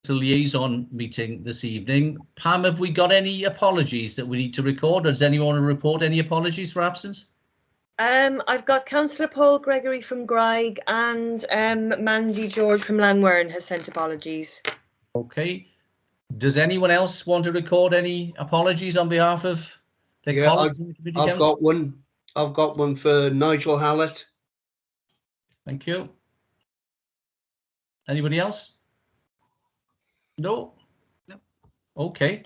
the liaison meeting this evening. Pam, have we got any apologies that we need to record? Does anyone want to report any apologies for absence? I've got Councillor Paul Gregory from Graig and Mandy George from Lanwern has sent apologies. Okay. Does anyone else want to record any apologies on behalf of their colleagues in the Community Council? I've got one for Nigel Hallett. Thank you. Anybody else? No. Okay.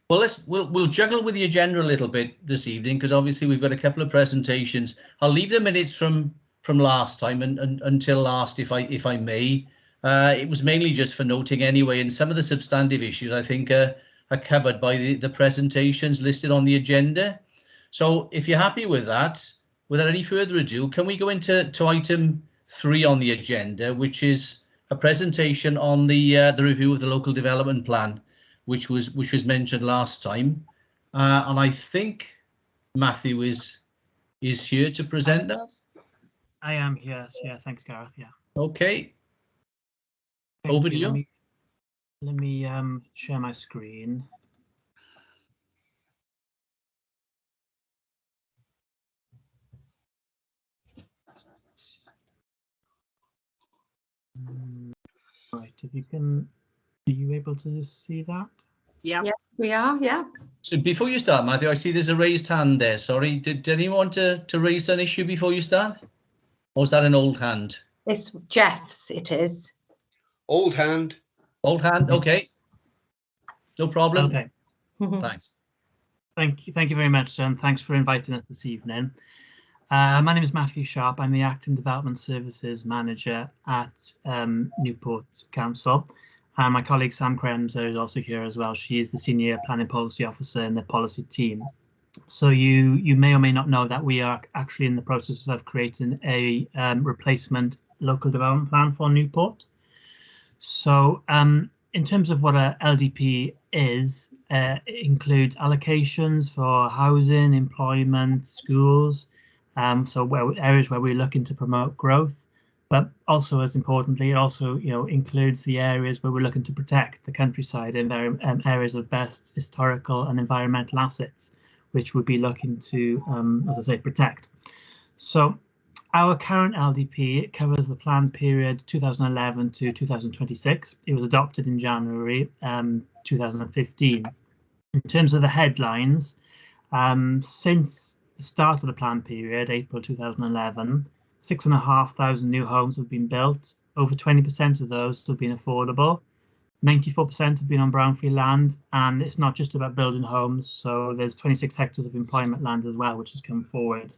Well, we'll juggle with the agenda a little bit this evening because obviously we've got a couple of presentations. I'll leave the minutes from last time and until last, if I may. It was mainly just for noting anyway, and some of the substantive issues I think are covered by the presentations listed on the agenda. So if you're happy with that, without any further ado, can we go into item 3 on the agenda, which is a presentation on the review of the local development plan, which was mentioned last time, and I think Matthew is here to present that. I am, yes. Yeah, thanks, Gareth. Yeah. Okay. Over to you. Let me share my screen. Right, are you able to see that? Yeah. Yes, we are. Yeah. So before you start, Matthew, I see there's a raised hand there. Sorry, did anyone want to raise an issue before you start? Or is that an old hand? It's Jeff's, it is. Old hand. Old hand, okay. No problem. Okay. Thanks. Thank you very much, and thanks for inviting us this evening. My name is Matthew Sharp. I'm the Acting Development Services Manager at Newport Council. And my colleague Sam Kremser is also here as well. She is the Senior Planning Policy Officer in the policy team. So you may or may not know that we are actually in the process of creating a replacement local development plan for Newport. So in terms of what a LDP is, it includes allocations for housing, employment, schools, so areas where we're looking to promote growth, but also, as importantly, it also includes the areas where we're looking to protect the countryside and areas of best historical and environmental assets, which we'd be looking to, as I say, protect. So our current LDP covers the planned period 2011 to 2026. It was adopted in January 2015. In terms of the headlines, since the start of the planned period, April 2011, 6,500 new homes have been built. Over 20% of those have been affordable. 94% have been on brownfield land, and it's not just about building homes. So there's 26 hectares of employment land as well, which has come forward.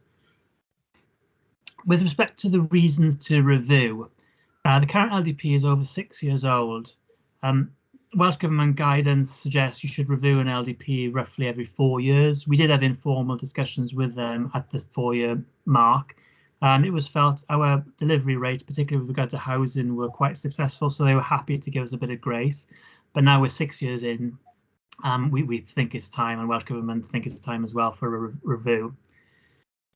With respect to the reasons to review, the current LDP is over 6 years old. Welsh Government guidance suggests you should review an LDP roughly every 4 years. We did have informal discussions with them at the 4-year mark. It was felt our delivery rates, particularly with regard to housing, were quite successful, so they were happy to give us a bit of grace. But now we're 6 years in, we think it's time, and Welsh Government think it's time as well for a review.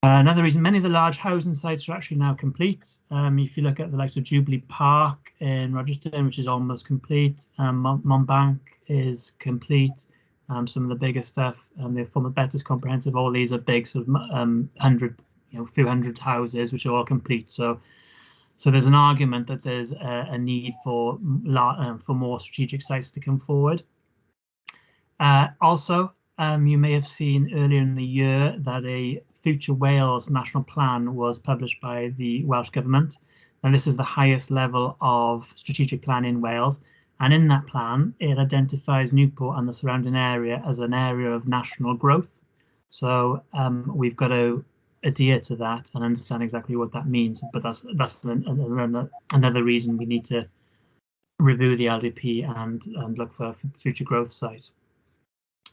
Another reason, many of the large housing sites are actually now complete. If you look at the likes of Jubilee Park in Rogerstone, which is almost complete, Montbank is complete. Some of the bigger stuff, the former Betters Comprehensive, all these are big, sort of few hundred houses, which are all complete. So there's an argument that there's a need for more strategic sites to come forward. Also, you may have seen earlier in the year that a Future Wales National Plan was published by the Welsh Government, and this is the highest level of strategic plan in Wales. And in that plan, it identifies Newport and the surrounding area as an area of national growth. So we've got to adhere to that and understand exactly what that means. But that's another reason we need to review the LDP and look for future growth sites.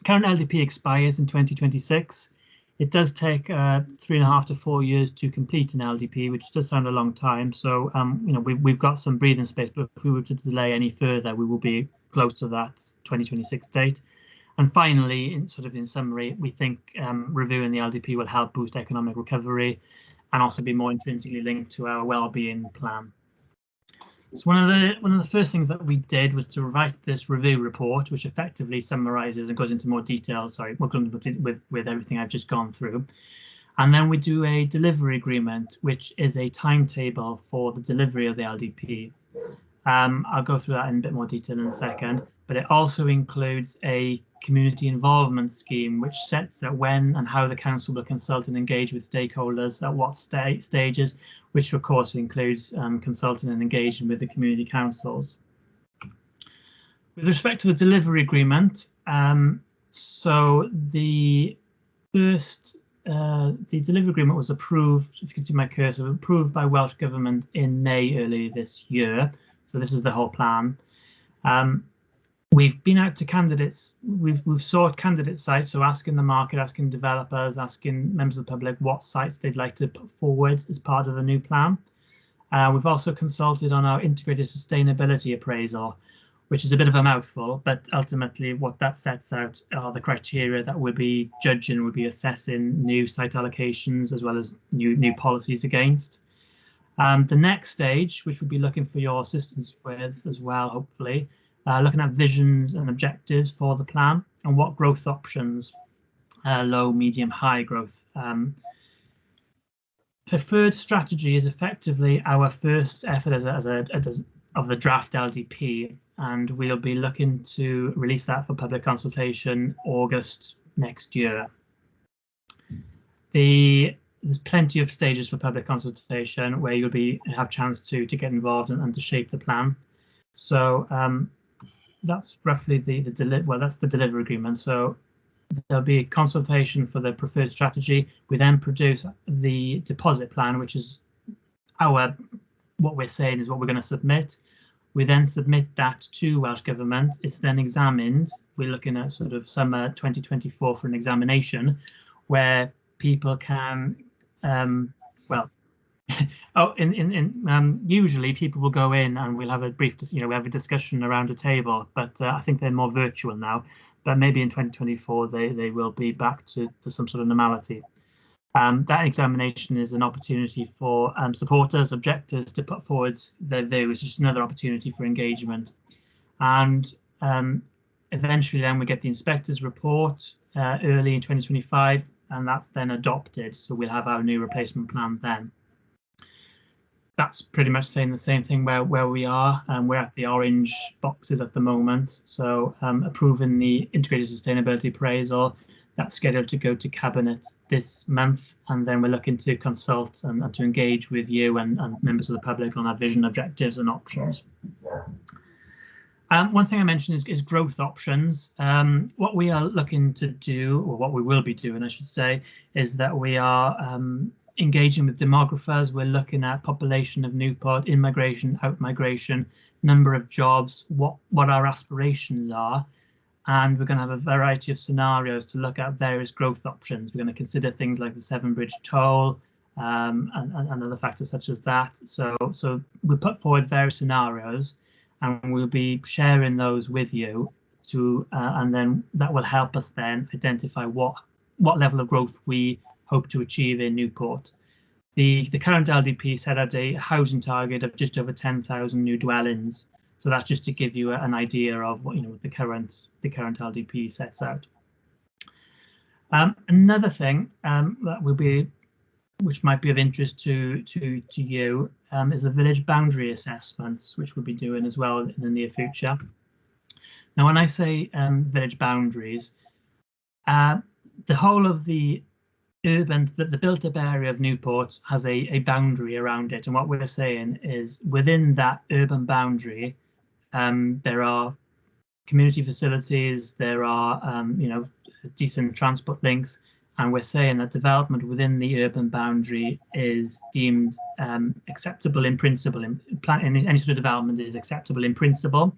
Current LDP expires in 2026. It does take 3.5 to 4 years to complete an LDP, which does sound a long time. So we've got some breathing space, but if we were to delay any further, we will be close to that 2026 date. And finally, in summary, we think reviewing the LDP will help boost economic recovery and also be more intrinsically linked to our well-being plan. So one of the first things that we did was to write this review report, which effectively summarises and goes into more detail. Sorry, with everything I've just gone through, and then we do a delivery agreement, which is a timetable for the delivery of the LDP. I'll go through that in a bit more detail in a second, but it also includes a community involvement scheme, which sets out when and how the council will consult and engage with stakeholders at what stages, which of course includes consulting and engaging with the community councils. With respect to the delivery agreement, so the delivery agreement was approved, if you can see my cursor, approved by Welsh Government in May earlier this year. So this is the whole plan. We've been out to candidates. We've sought candidate sites, so asking the market, asking developers, asking members of the public what sites they'd like to put forward as part of the new plan. We've also consulted on our integrated sustainability appraisal, which is a bit of a mouthful, but ultimately what that sets out are the criteria that we'll be judging, we'll be assessing new site allocations as well as new policies against. The next stage, which we'll be looking for your assistance with as well, hopefully, looking at visions and objectives for the plan and what growth options, low, medium, high growth. Preferred strategy is effectively our first effort of the draft LDP, and we'll be looking to release that for public consultation August next year. There's plenty of stages for public consultation where you'll have chance to get involved and to shape the plan. So that's roughly that's the delivery agreement. So there'll be a consultation for the preferred strategy. We then produce the deposit plan, which is what we're saying is what we're going to submit. We then submit that to Welsh Government. It's then examined. We're looking at sort of summer 2024 for an examination where people can, usually people will go in and we'll have a brief, we have a discussion around a table, but I think they're more virtual now. But maybe in 2024 they will be back to some sort of normality. That examination is an opportunity for supporters, objectors to put forward their views. It's just another opportunity for engagement. And eventually then we get the inspector's report early in 2025, and that's then adopted. So we'll have our new replacement plan then. That's pretty much saying the same thing where we are. We're at the orange boxes at the moment. So approving the integrated sustainability appraisal, that's scheduled to go to Cabinet this month, and then we're looking to consult and to engage with you and members of the public on our vision, objectives and options. One thing I mentioned is growth options. What we are looking to do, or what we will be doing, I should say, is that we are engaging with demographers. We're looking at population of Newport, in-migration, out-migration, number of jobs, what our aspirations are. And we're going to have a variety of scenarios to look at various growth options. We're going to consider things like the Severn Bridge toll and other factors such as that. So we'll put forward various scenarios and we'll be sharing those with you and then that will help us then identify what level of growth we hope to achieve in Newport. The current LDP set out a housing target of just over 10,000 new dwellings. So that's just to give you an idea of what the current LDP sets out. Another thing which might be of interest to you is the village boundary assessments, which we'll be doing as well in the near future. Now, when I say village boundaries, the whole of the built-up area of Newport has a boundary around it, and what we're saying is within that urban boundary, there are community facilities, there are decent transport links, and we're saying that development within the urban boundary is deemed acceptable in principle. Any sort of development is acceptable in principle.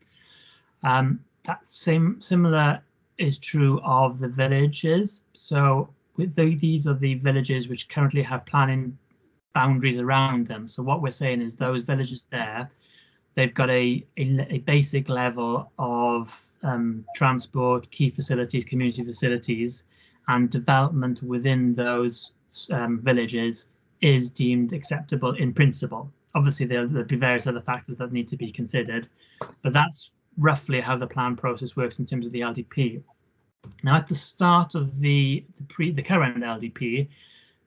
That similar is true of the villages. So these are the villages which currently have planning boundaries around them. So what we're saying is those villages there, they've got a basic level of transport, key facilities, community facilities, and development within those villages is deemed acceptable in principle. obviously there'll be various other factors that need to be considered, but that's roughly how the plan process works in terms of the LDP. Now, at the start of the current LDP,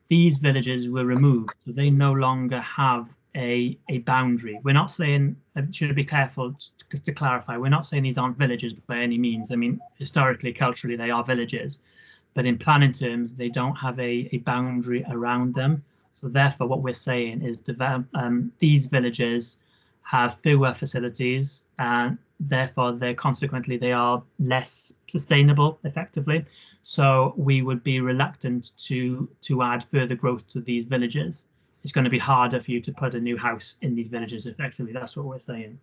these villages were removed, so they no longer have a boundary. We're not saying, should be careful just to clarify, we're not saying these aren't villages by any means. I mean, historically, culturally, they are villages, but in planning terms, they don't have a boundary around them. So therefore, what we're saying is these villages have fewer facilities, and therefore consequently they are less sustainable effectively. So we would be reluctant to add further growth to these villages. It's going to be harder for you to put a new house in these villages effectively. That's what we're saying.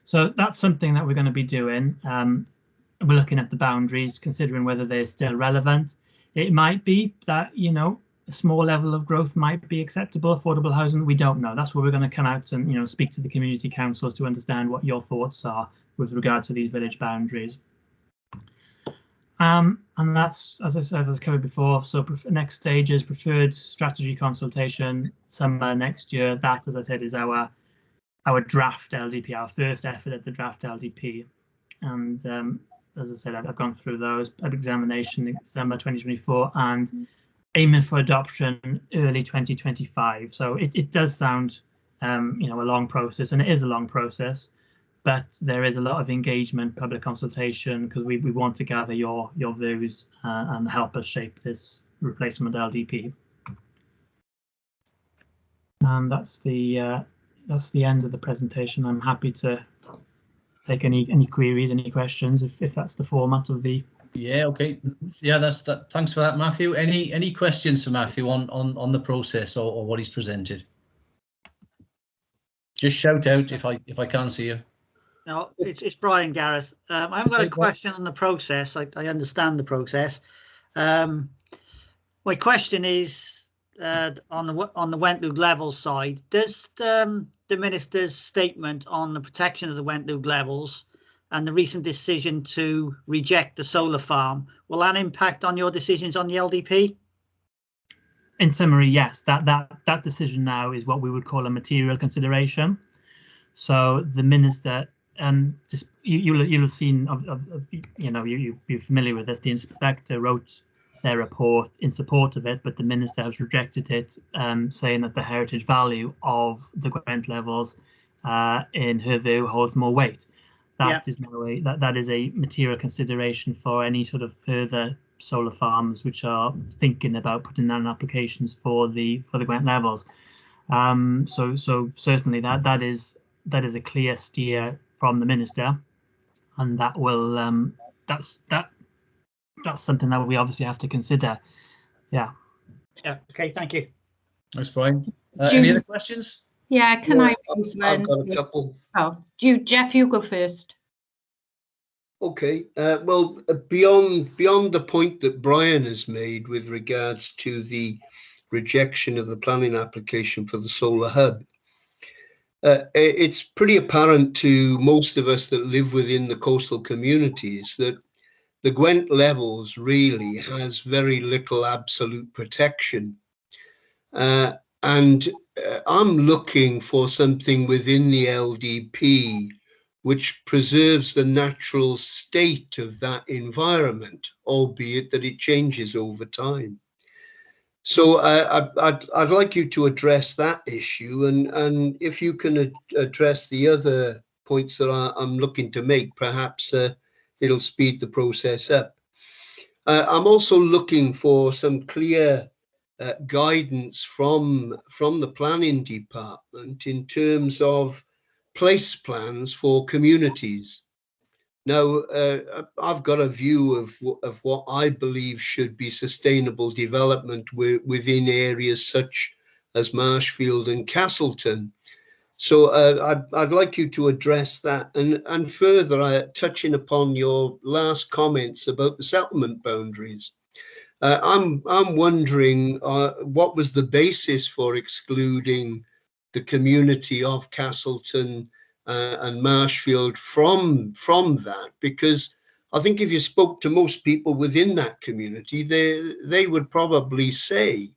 So that's something that we're going to be doing. We're looking at the boundaries, considering whether they're still relevant. It might be that, you know, a small level of growth might be acceptable, affordable housing. We don't know. That's where we're going to come out and, you know, speak to the community councils to understand what your thoughts are with regard to these village boundaries. And that's, as I said, as covered before. So next stage is preferred strategy consultation, summer next year. That, as I said, is our draft LDP, our first effort at the draft LDP. And as I said, I've gone through those. Public examination in December 2024 and aiming for adoption early 2025. So it does sound, you know, a long process, and it is a long process. But there is a lot of engagement, public consultation, because we want to gather your views and help us shape this replacement LDP. And that's the end of the presentation. I'm happy to take any queries, any questions, if that's the format of the. Yeah. Okay. Yeah. That's that. Thanks for that, Matthew. Any questions for Matthew on the process or what he's presented? Just shout out if I can't see you. No, it's Brian, Gareth. I haven't got a question on the process. I understand the process. My question is on the Wentloog levels side. Does the minister's statement on the protection of the Wentloog levels and the recent decision to reject the solar farm, will that impact on your decisions on the LDP? In summary, yes. That decision now is what we would call a material consideration. So the minister. You'll have seen you know, you're familiar with this. The inspector wrote their report in support of it, but the minister has rejected it, saying that the heritage value of the Gwent levels, in her view, holds more weight. That is that is a material consideration for any sort of further solar farms which are thinking about putting down applications for the Gwent levels. So certainly that is a clear steer from the minister, and that will that's something that we obviously have to consider. Yeah. Okay, thank you. Thanks, Brian. Any other questions? Yeah, can I raise I've one? got a couple. Oh, Jeff, you go first. Okay. Well, beyond the point that Brian has made with regards to the rejection of the planning application for the solar hub, it's pretty apparent to most of us that live within the coastal communities that the Gwent levels really has very little absolute protection. And I'm looking for something within the LDP which preserves the natural state of that environment, albeit that it changes over time. So I'd like you to address that issue, and if you can address the other points that I'm looking to make, perhaps it'll speed the process up. I'm also looking for some clear guidance from the planning department in terms of place plans for communities. Now, I've got a view of what I believe should be sustainable development within areas such as Marshfield and Castleton. So I'd like you to address that, and further, touching upon your last comments about the settlement boundaries. I'm wondering what was the basis for excluding the community of Castleton and Marshfield from that, because I think if you spoke to most people within that community, they would probably say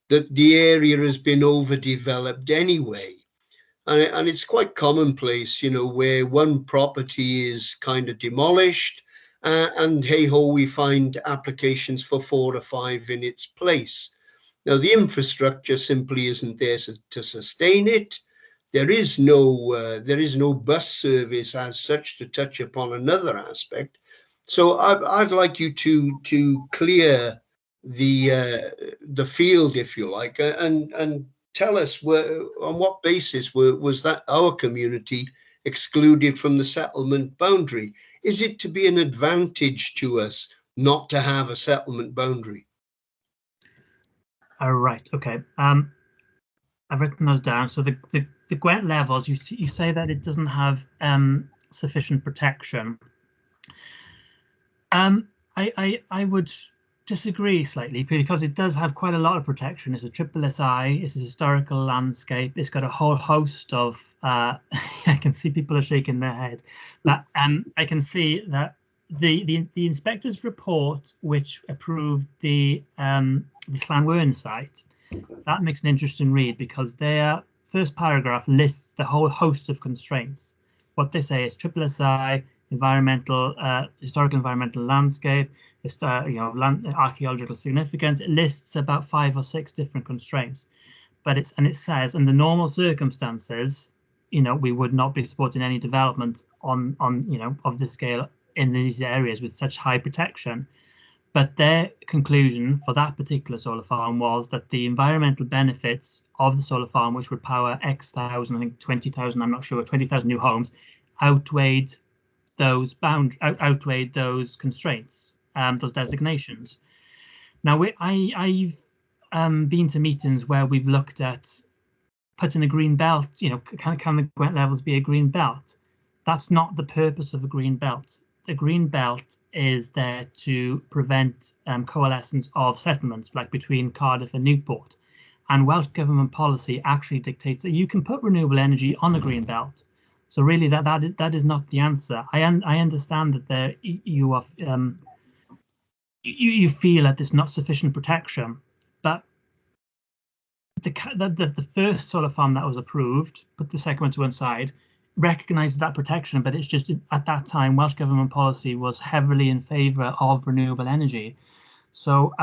that the area has been overdeveloped anyway. And it's quite commonplace, you know, where one property is kind of demolished and hey ho, we find applications for 4 or 5 in its place. Now, the infrastructure simply isn't there to sustain it. There is no bus service as such, to touch upon another aspect. So I'd like you to clear the field, if you like, and tell us on what basis was that our community excluded from the settlement boundary? Is it to be an advantage to us not to have a settlement boundary? All right. Okay. I've written those down. So the Gwent levels, you say that it doesn't have sufficient protection. I would disagree slightly, because it does have quite a lot of protection. It's a SSSI, it's a historical landscape, it's got a whole host of I can see people are shaking their head, but I can see that the inspector's report, which approved the Llanwern site, that makes an interesting read, because their first paragraph lists the whole host of constraints. What they say is SSSI, environmental, historical environmental landscape, archaeological significance. It lists about 5 or 6 different constraints, but it says, in the normal circumstances, you know, we would not be supporting any development on you know, of this scale in these areas with such high protection. But their conclusion for that particular solar farm was that the environmental benefits of the solar farm, which would power X thousand, I think 20,000, I'm not sure, 20,000 new homes, outweighed those constraints, those designations. Now, I've been to meetings where we've looked at putting a green belt. You know, can the Gwent levels be a green belt? That's not the purpose of a green belt. The green belt is there to prevent coalescence of settlements, like between Cardiff and Newport. And Welsh government policy actually dictates that you can put renewable energy on the green belt. So really, that is not the answer. I understand that you feel that there's not sufficient protection, but the first solar farm that was approved, put the second one to one side, recognises that protection, but it's just at that time Welsh government policy was heavily in favour of renewable energy. So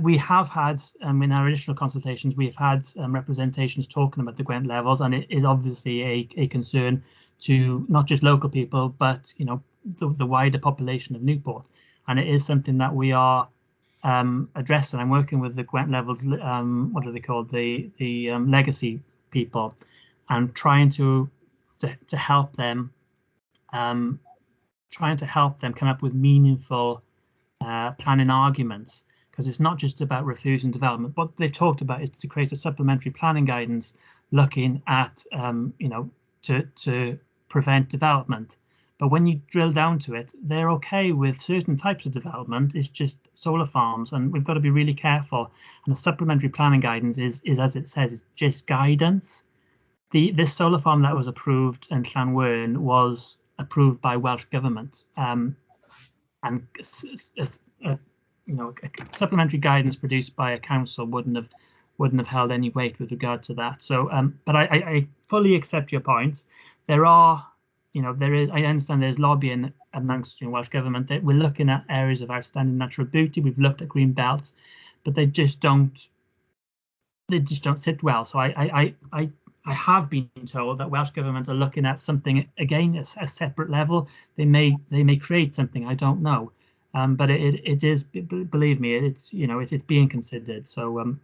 we have had in our additional consultations, we've had representations talking about the Gwent levels, and it is obviously a concern to not just local people, but you know, the wider population of Newport, and it is something that we are addressing. I'm working with the Gwent levels, what are they called, the legacy people, and trying to help them, come up with meaningful planning arguments, because it's not just about refusing development. What they've talked about is to create a supplementary planning guidance looking at you know, to prevent development. But when you drill down to it, they're okay with certain types of development. It's just solar farms, and we've got to be really careful. And the supplementary planning guidance is as it says, it's just guidance. This solar farm that was approved in Llanwern was approved by Welsh government, and you know, supplementary guidance produced by a council wouldn't have held any weight with regard to that. So, but I fully accept your point. There are, you know, I understand there's lobbying amongst, you know, Welsh government that we're looking at areas of outstanding natural beauty. We've looked at green belts, but they just don't sit well. So I have been told that Welsh government are looking at something again, a separate level. They may create something, I don't know, but it is, believe me, it's, you know, it's being considered. So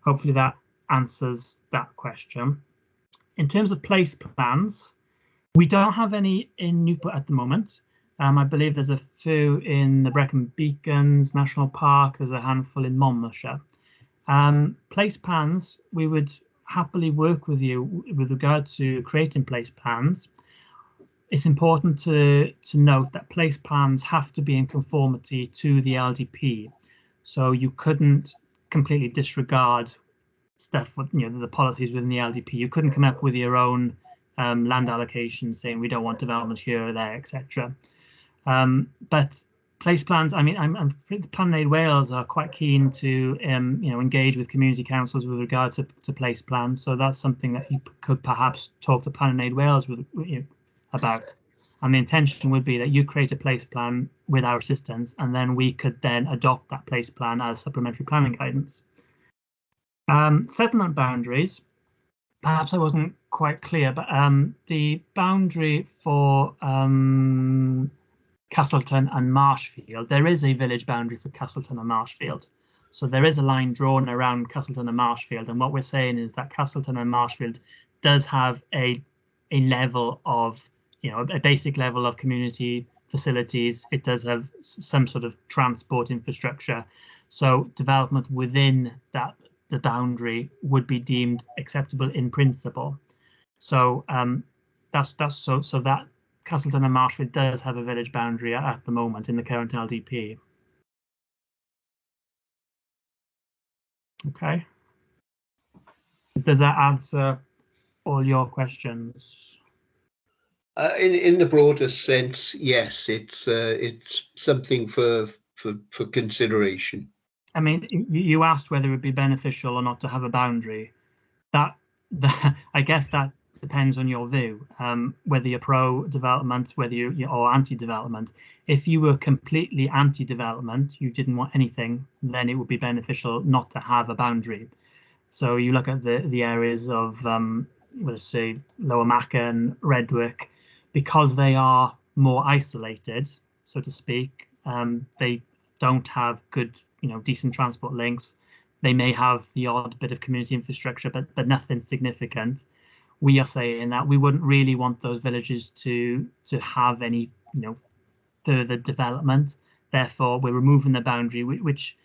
hopefully that answers that question. In terms of place plans, we don't have any in Newport at the moment. I believe there's a few in the Brecon Beacons National Park. There's a handful in Monmouthshire. Place plans, we would happily work with you with regard to creating place plans. It's important to note that place plans have to be in conformity to the LDP. So you couldn't completely disregard stuff with, you know, the policies within the LDP. You couldn't come up with your own land allocation saying we don't want development here or there, etc. But place plans. I mean, I'm Plan Aid Wales are quite keen to engage with community councils with regard to place plans. So that's something that you could perhaps talk to Plan Aid Wales about. And the intention would be that you create a place plan with our assistance, and then we could then adopt that place plan as supplementary planning guidance. Settlement boundaries. Perhaps I wasn't quite clear, but the boundary for Castleton and Marshfield, there is a village boundary for Castleton and Marshfield. So there is a line drawn around Castleton and Marshfield, and what we're saying is that Castleton and Marshfield does have a level of, a basic level of community facilities. It does have some sort of transport infrastructure. So development within the boundary would be deemed acceptable in principle. So that's so that Castleton and Marshfield does have a village boundary at the moment in the current LDP. Okay. Does that answer all your questions? In the broader sense, yes, it's something for consideration. I mean, you asked whether it would be beneficial or not to have a boundary. I guess that depends on your view, whether you're pro-development, whether or anti-development. If you were completely anti-development, you didn't want anything, then it would be beneficial not to have a boundary. So you look at the areas of, let's say, Lower Macon, Redwick, because they are more isolated, so to speak. They don't have good, decent transport links. They may have the odd bit of community infrastructure, but nothing significant. We are saying that we wouldn't really want those villages to have any, further development. Therefore, we're removing the boundary, which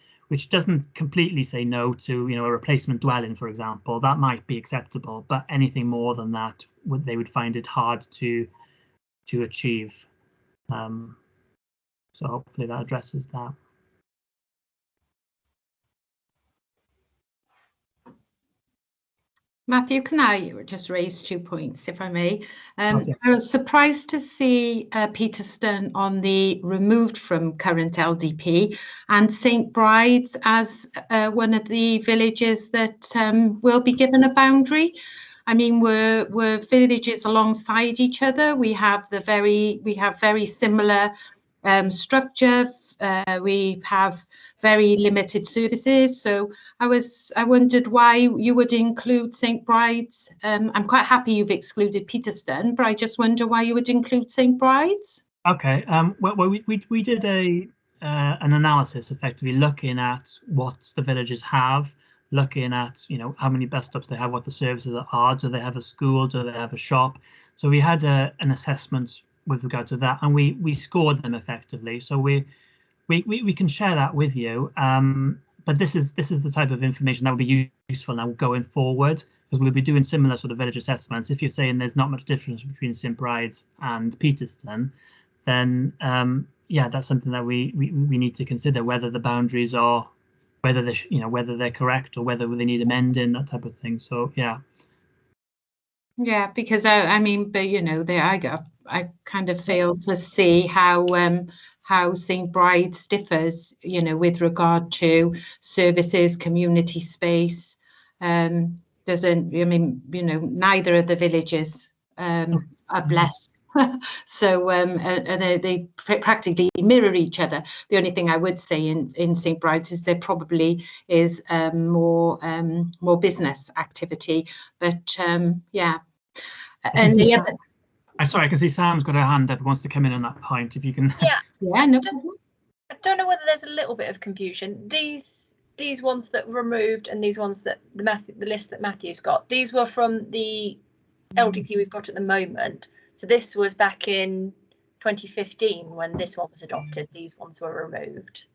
doesn't completely say no to, a replacement dwelling, for example. That might be acceptable, but anything more than that, they would find it hard to achieve. So hopefully that addresses that. Matthew, can I just raise 2 points, if I may? Okay. I was surprised to see Peterston on the removed from current LDP and St Bride's as one of the villages that will be given a boundary. I mean, we're villages alongside each other. We have very similar structure. We have very limited services. So I wondered why you would include St Bride's. I'm quite happy you've excluded Peterston, but I just wonder why you would include St Bride's. Okay. Well, we did an analysis, effectively looking at what the villages have, looking at how many bus stops they have, what the services are. Do they have a school? Do they have a shop? So we had an assessment with regard to that, and we scored them effectively. So we can share that with you. But this is the type of information that would be useful now going forward, because we'll be doing similar sort of village assessments. If you're saying there's not much difference between St Bride's and Peterston, then yeah, that's something that we need to consider, whether the boundaries are, whether they whether they're correct or whether they need amending, that type of thing. So yeah. Yeah, because I mean, but I kind of fail to see how St Bride's differs, with regard to services, community space. Doesn't, I mean, neither of the villages are blessed. So they practically mirror each other. The only thing I would say in St Bride's is there probably is more business activity, but yeah. And the other. Sorry, I can see Sam's got her hand up, wants to come in on that point. If you can. Yeah. Yeah, no. I don't know whether there's a little bit of confusion. These ones that removed and these ones that the list that Matthew's got, these were from the LDP we've got at the moment. So this was back in 2015 when this one was adopted. These ones were removed.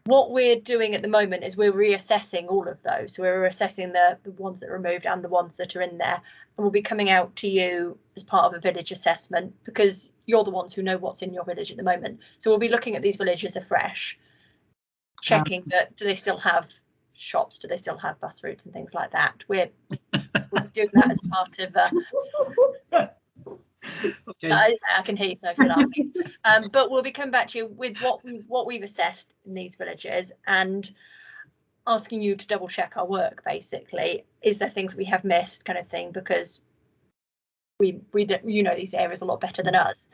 What we're doing at the moment is we're reassessing all of those. So we're assessing the ones that are removed and the ones that are in there. And we'll be coming out to you as part of a village assessment, because you're the ones who know what's in your village at the moment. So we'll be looking at these villages afresh, checking that do they still have shops, do they still have bus routes and things like that. We're doing that as part of Okay. I can hear you, so if you're laughing. But we'll be coming back to you with what we've assessed in these villages and asking you to double check our work. Basically, is there things we have missed, kind of thing, because we you know these areas a lot better than us.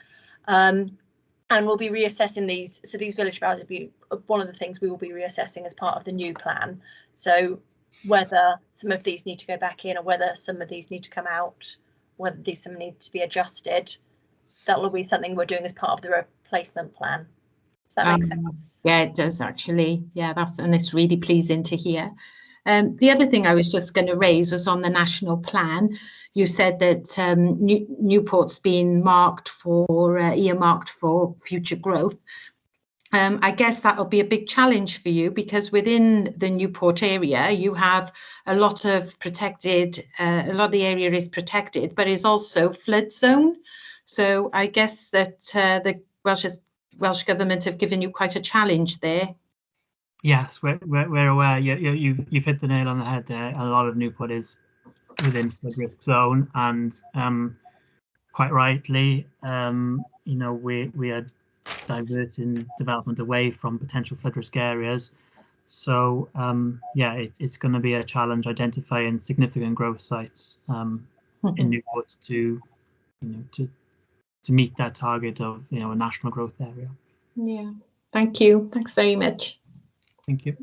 And we'll be reassessing these. So these village values will be one of the things we will be reassessing as part of the new plan. So whether some of these need to go back in or whether some of these need to come out, whether some need to be adjusted, that will be something we're doing as part of the replacement plan. Does that make sense? Yeah, it does actually. Yeah, and it's really pleasing to hear. The other thing I was just going to raise was on the national plan. You said that Newport's been earmarked for future growth. I guess that'll be a big challenge for you because within the Newport area, you have a lot of protected, a lot of the area is protected, but is also flood zone. So I guess that the Welsh Government have given you quite a challenge there. Yes, we're aware. You've hit the nail on the head there. A lot of Newport is within flood risk zone, and quite rightly, we are diverting development away from potential flood risk areas. So it's going to be a challenge identifying significant growth sites in Newport to meet that target of a national growth area. Yeah, thank you. Thanks very much. Thank you.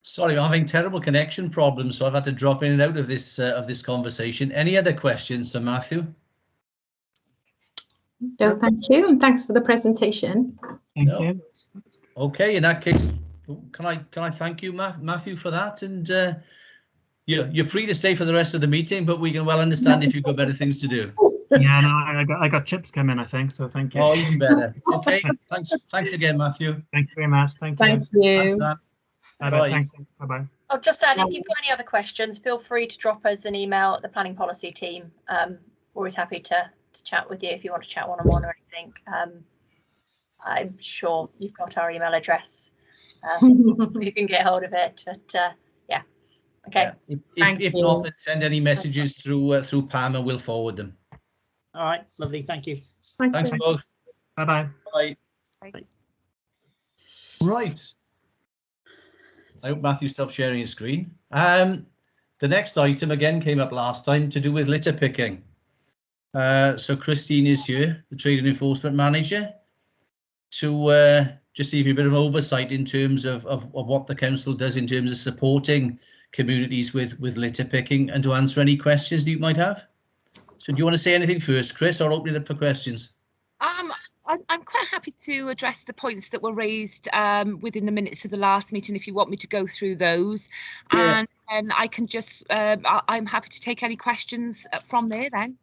Sorry, I'm having terrible connection problems, so I've had to drop in and out of this conversation. Any other questions for Matthew? No, thank you, and thanks for the presentation. Thank you. Okay, in that case, can I thank you, Matthew, for that? And you're free to stay for the rest of the meeting, but we can well understand if you've got better things to do. Yeah, no, I got chips coming, I think, so thank you. Oh, even better. Okay, thanks again, Matthew. Thank you very much. Thank you. Thank you. Thanks, Sam. Bye-bye. Thanks. Bye-bye. I'll just add, if you've got any other questions, feel free to drop us an email at the planning policy team. Always happy to chat with you if you want to chat one-on-one or anything. I'm sure you've got our email address. You can get hold of it, but yeah. Okay. Yeah. If not, then send any messages through Pam and we'll forward them. All right, lovely. Thank you. Thanks both. Bye-bye. Bye. Bye. Right. I hope Matthew stopped sharing his screen. The next item again came up last time to do with litter picking. So Christine is here, the Trade and Enforcement Manager, to just give you a bit of oversight in terms of what the council does in terms of supporting communities with litter picking and to answer any questions that you might have. So do you want to say anything first, Chris, or open it up for questions? I'm quite happy to address the points that were raised within the minutes of the last meeting if you want me to go through those. Yeah. And I can just, I'm happy to take any questions from there then.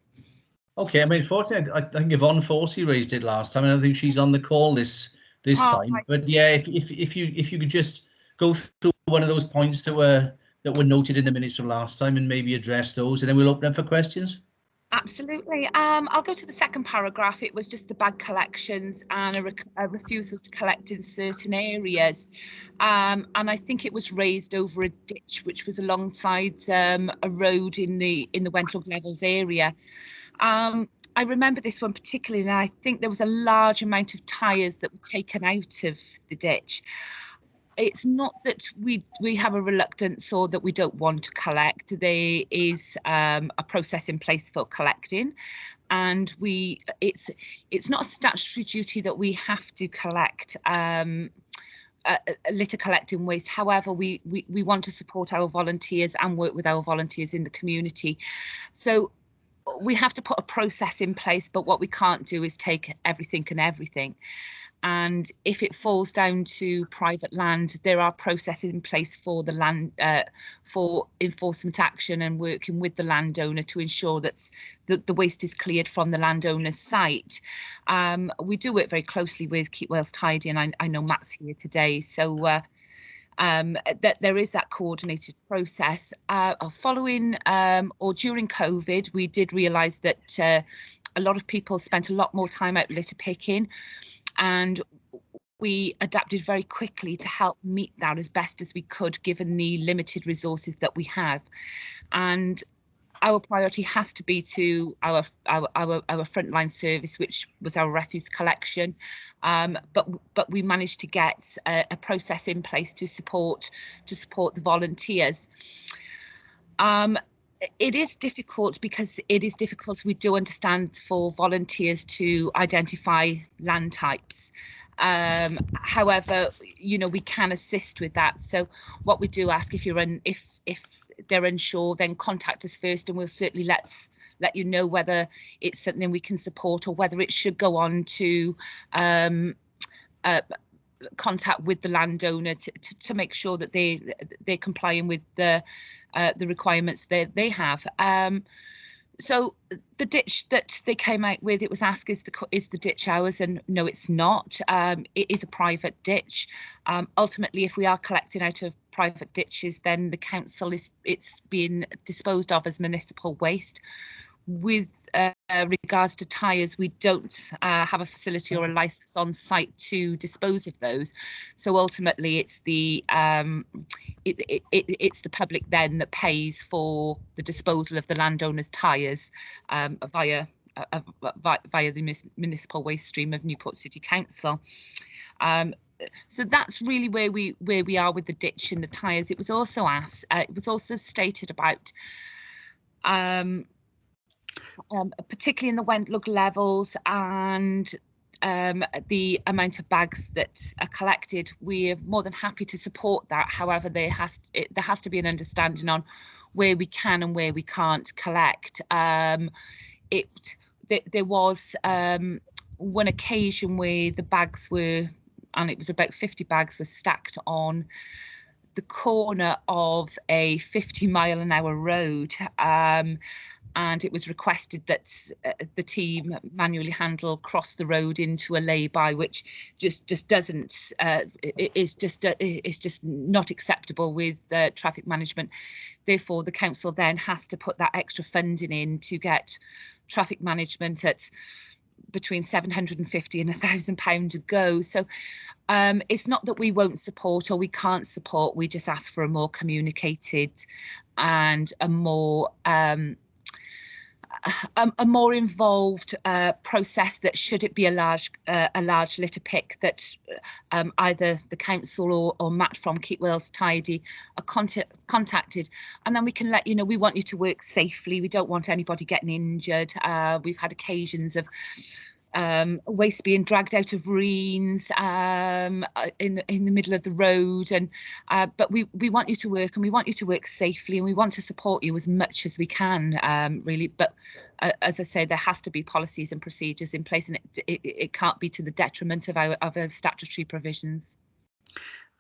Okay, I mean, fortunately, I think Yvonne Forsey raised it last time, and I don't think she's on the call this time. Right. But yeah, if you could just go through one of those points that were noted in the minutes from last time and maybe address those, and then we'll open up for questions. Absolutely. I'll go to the second paragraph. It was just the bag collections and a refusal to collect in certain areas. And I think it was raised over a ditch which was alongside a road in the Wentlow Levels area. I remember this one particularly, and I think there was a large amount of tyres that were taken out of the ditch. It's not that we have a reluctance or that we don't want to collect. There is a process in place for collecting, and it's not a statutory duty that we have to collect litter collecting waste. However, we want to support our volunteers and work with our volunteers in the community. So we have to put a process in place, but what we can't do is take everything and everything. And if it falls down to private land, there are processes in place for the land, for enforcement action and working with the landowner to ensure that the waste is cleared from the landowner's site. We do work very closely with Keep Wales Tidy, and I know Matt's here today, so that there is that coordinated process. Following or during COVID, we did realise that a lot of people spent a lot more time out litter picking, and we adapted very quickly to help meet that as best as we could, given the limited resources that we have. And our priority has to be to our frontline service, which was our refuse collection, but we managed to get a process in place to support the volunteers. It is difficult because we do understand for volunteers to identify land types. However, you know, we can assist with that. So what we do ask, if they're unsure, then contact us first, and we'll certainly let you know whether it's something we can support or whether it should go on to contact with the landowner to make sure that they're complying with the requirements that they have. So the ditch that they came out with, it was asked, is the ditch ours? And no, it's not. It is a private ditch. Ultimately, if we are collecting out of private ditches, then the council it's being disposed of as municipal waste. With regards to tyres, we don't have a facility or a licence on site to dispose of those. So ultimately, it's the it's the public then that pays for the disposal of the landowner's tyres via the municipal waste stream of Newport City Council. So that's really where we are with the ditch and the tyres. It was also asked. It was also stated about. Particularly in the Wentlug levels and the amount of bags that are collected, we're more than happy to support that. However, there has to be an understanding on where we can and where we can't collect. There was one occasion where the bags were, and it was about 50 bags were stacked on the corner of a 50-mile-an-hour road. And it was requested that the team manually handle cross the road into a lay-by, which just doesn't is just not acceptable with traffic management. Therefore, the council then has to put that extra funding in to get traffic management at between £750 and £1,000 to go. So it's not that we won't support or we can't support. We just ask for a more communicated and a more involved process, that should it be a large litter pick, that either the council or Matt from Keep Wales Tidy are contacted, and then we can let you know. We want you to work safely. We don't want anybody getting injured. We've had occasions of waste being dragged out of reens in the middle of the road, and but we want you to work, and we want you to work safely, and we want to support you as much as we can, really. But as I say, there has to be policies and procedures in place, and it can't be to the detriment of our statutory provisions.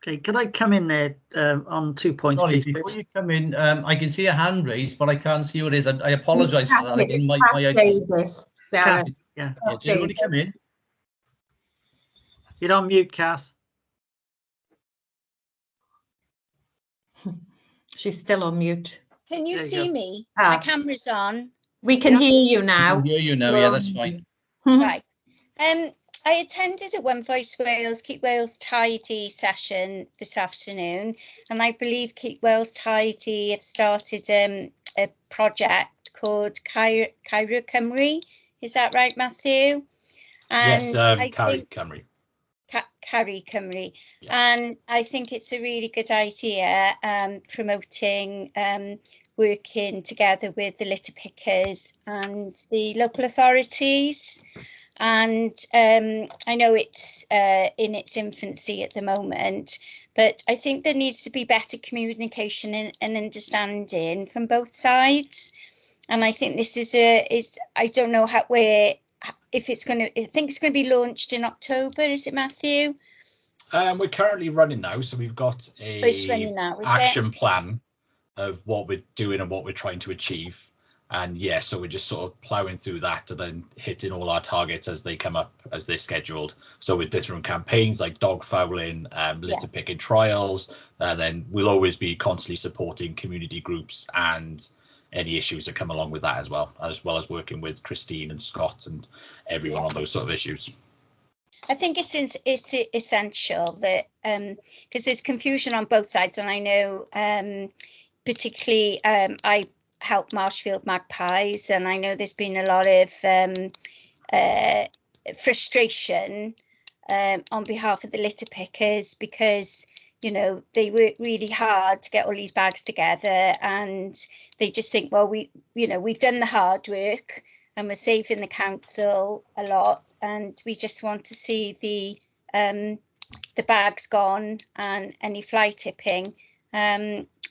Okay, could I come in there on 2 points, Sorry, please? before you come in, I can see a hand raised, but I can't see who it is. I apologise for that. It's My Davis. Kath, yeah. Did anybody come in? You're on mute, Kath. She's still on mute. Can you There you see go. me? Ah. My camera's on. We can hear you I now. can hear you now. Yeah, that's fine. Right. I attended a One Voice Wales Keep Wales Tidy session this afternoon, and I believe Keep Wales Tidy have started a project called Cairo Cymru. Is that right, Matthew? And Yes, Carrie Cymru. Carry Cymru. Yeah. And I think it's a really good idea, promoting working together with the litter pickers and the local authorities. And I know it's in its infancy at the moment, but I think there needs to be better communication and understanding from both sides. And I think this is I don't know if it's going to, I think it's going to be launched in October. Is it, Matthew? We're currently running now, so we've got It's running now, is action plan of what we're doing and what we're trying to achieve. And yeah, so we're just sort of ploughing through that and then hitting all our targets as they come up, as they're scheduled. So with different campaigns like dog fouling, litter picking trials, then we'll always be constantly supporting community groups and any issues that come along with that as well as working with Christine and Scott and everyone on those sort of issues. I think it's essential that because there's confusion on both sides, and I know particularly I help Marshfield Magpies, and I know there's been a lot of frustration on behalf of the litter pickers, because you know they work really hard to get all these bags together, and they just think, well, we've done the hard work and we're saving the council a lot, and we just want to see the bags gone and any fly tipping.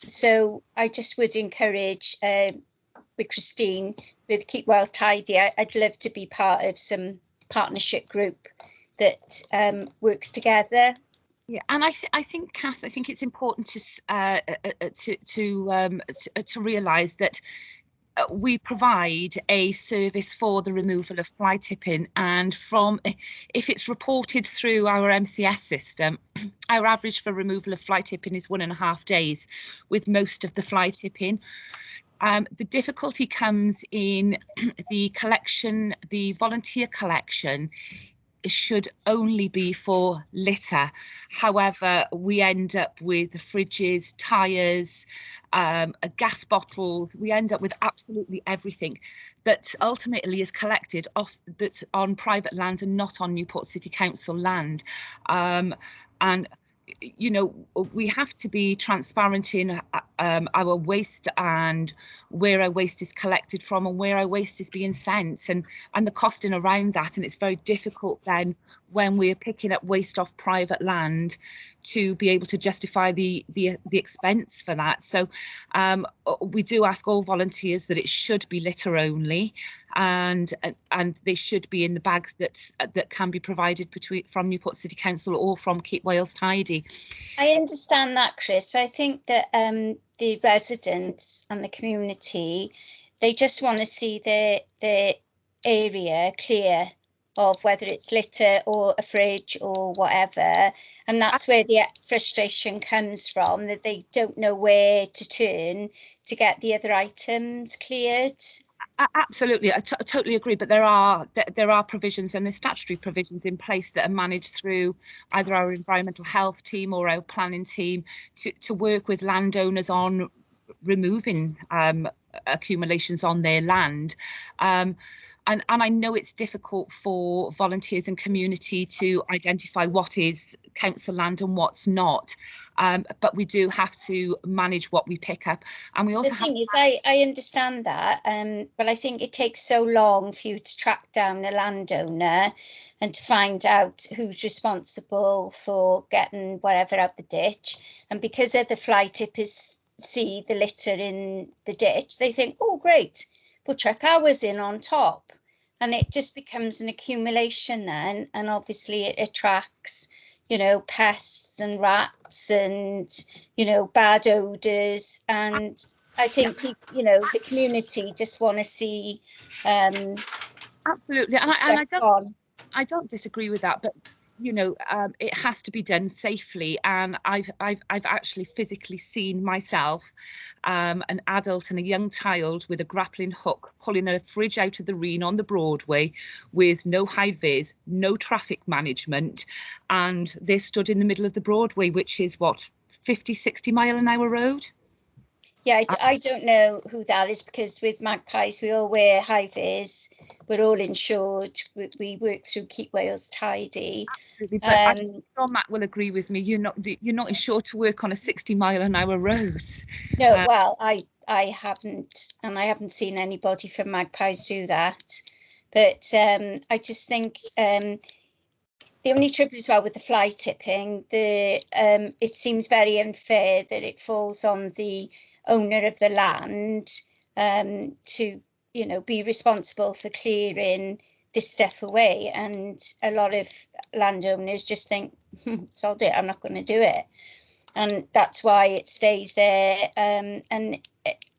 So I just would encourage with Christine, with Keep Wales Tidy, I'd love to be part of some partnership group that works together. Yeah, and I think, Kath, I think it's important to realise that we provide a service for the removal of fly tipping, and if it's reported through our MCS system, our average for removal of fly tipping is 1.5 days, with most of the fly tipping. The difficulty comes in the collection, the volunteer collection should only be for litter. However, we end up with fridges, tyres, gas bottles. We end up with absolutely everything that ultimately is collected that's on private land and not on Newport City Council land. And you know, we have to be transparent in our waste and where our waste is collected from and where our waste is being sent, and the costing around that. And it's very difficult then when we're picking up waste off private land to be able to justify the expense for that. So we do ask all volunteers that it should be litter only, and they should be in the bags that can be provided from Newport City Council or from Keep Wales Tidy. I understand that, Chris, but I think that the residents and the community, they just want to see the area clear of whether it's litter or a fridge or whatever, and that's where the frustration comes from, that they don't know where to turn to get the other items cleared. Absolutely, I totally agree, but there are provisions, and there's statutory provisions in place that are managed through either our environmental health team or our planning team to work with landowners on removing accumulations on their land. And I know it's difficult for volunteers and community to identify what is council land and what's not, but we do have to manage what we pick up. And we also the thing is, I understand that, but I think it takes so long for you to track down a landowner and to find out who's responsible for getting whatever out the ditch. And because other fly tippers see the litter in the ditch, they think, oh great, we'll chuck ours in on top, and it just becomes an accumulation then, and obviously it attracts, you know, pests and rats and, you know, bad odors. And I think people, you know, the community just want to see absolutely, and I don't disagree with that, but you know, it has to be done safely. And I've actually physically seen myself, an adult and a young child with a grappling hook pulling a fridge out of the Reen on the Broadway with no high vis, no traffic management, and they stood in the middle of the Broadway, which is what, 50-60 mile an hour road. Yeah, I don't know who that is, because with Magpies we all wear high vis, we're all insured, we work through Keep Wales Tidy. Absolutely, but I'm sure Matt will agree with me. You're not insured to work on a 60 mile an hour road. No, well, I haven't, and I haven't seen anybody from Magpies do that. But I just think the only trouble as well with the fly tipping, it seems very unfair that it falls on the owner of the land to, you know, be responsible for clearing this stuff away. And a lot of landowners just think, sod it, I'm not going to do it. And that's why it stays there. And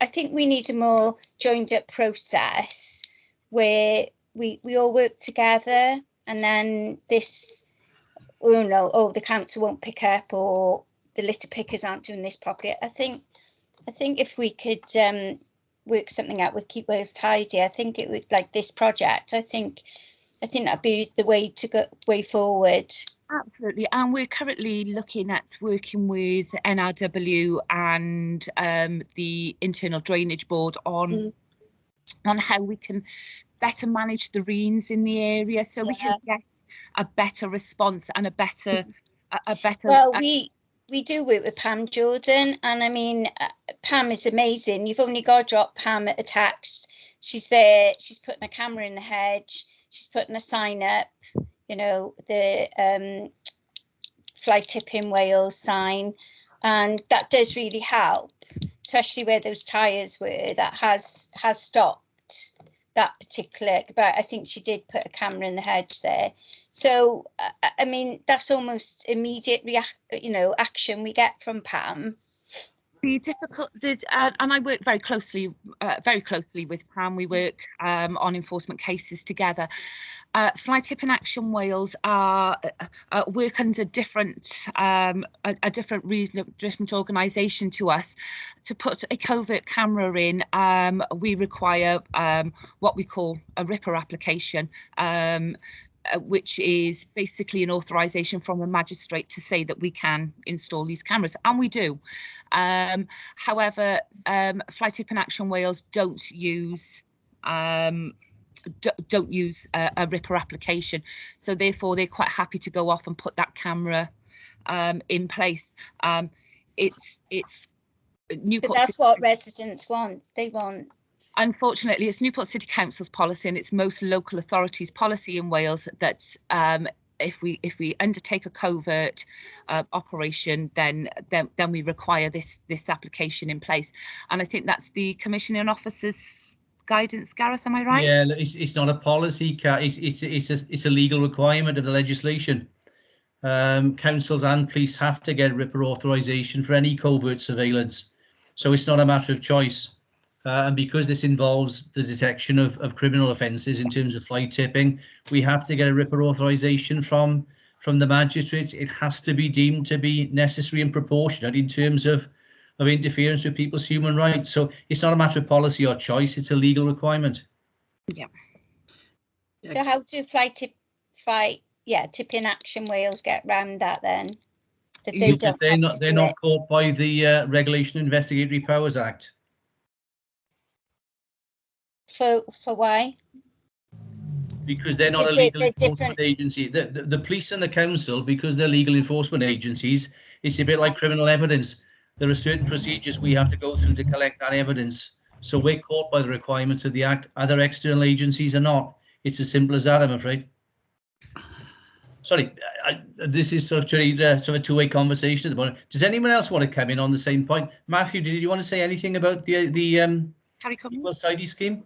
I think we need a more joined up process where we all work together, and then this, oh no, oh, the council won't pick up, or the litter pickers aren't doing this properly. I think if we could work something out with Keep Wales Tidy, I think it would, like this project, I think that'd be the way forward. Absolutely, and we're currently looking at working with NRW and the Internal Drainage Board on how we can better manage the reens in the area, so we can get a better response and a better. Well, we do work with Pam Jordan, and I mean, Pam is amazing. You've only got to drop Pam a text. She's there. She's putting a camera in the hedge. She's putting a sign up. You know, the fly tipping Wales sign, and that does really help, especially where those tyres were. That has stopped that particular, but I think she did put a camera in the hedge there. So I mean, that's almost immediate action we get from Pam. The difficult, and I work very closely with Pam. We work on enforcement cases together. Fly Tipping Action Wales work under different organisation to us. To put a covert camera in, we require what we call a RIPPER application, which is basically an authorisation from a magistrate to say that we can install these cameras, and we do. However, Fly Tipping Action Wales don't use a RIPPER application, so therefore they're quite happy to go off and put that camera in place. It's Newport. But that's what residents want. They want. Unfortunately, it's Newport City Council's policy, and it's most local authorities' policy in Wales that if we undertake a covert operation, then we require this application in place. And I think that's the commissioning officer's guidance. Gareth, am I right? Yeah, it's not a policy. It's a legal requirement of the legislation. Councils and police have to get RIPPER authorisation for any covert surveillance, so it's not a matter of choice. And because this involves the detection of criminal offences in terms of fly tipping, we have to get a RIPPER authorisation from the magistrates. It has to be deemed to be necessary and proportionate in terms of interference with people's human rights. So it's not a matter of policy or choice, it's a legal requirement. Yeah. So how do Tipping Action Wales get round that then? That they're not caught by the Regulation of Investigatory Powers Act. For why? Because they're not a legal enforcement agency. The police and the council, because they're legal enforcement agencies, it's a bit like criminal evidence. There are certain procedures we have to go through to collect that evidence. So we're caught by the requirements of the Act. Other external agencies are not. It's as simple as that, I'm afraid. Sorry, this is sort of a two-way conversation at the moment. Does anyone else want to come in on the same point? Matthew, did you want to say anything about the Equals Tidy scheme?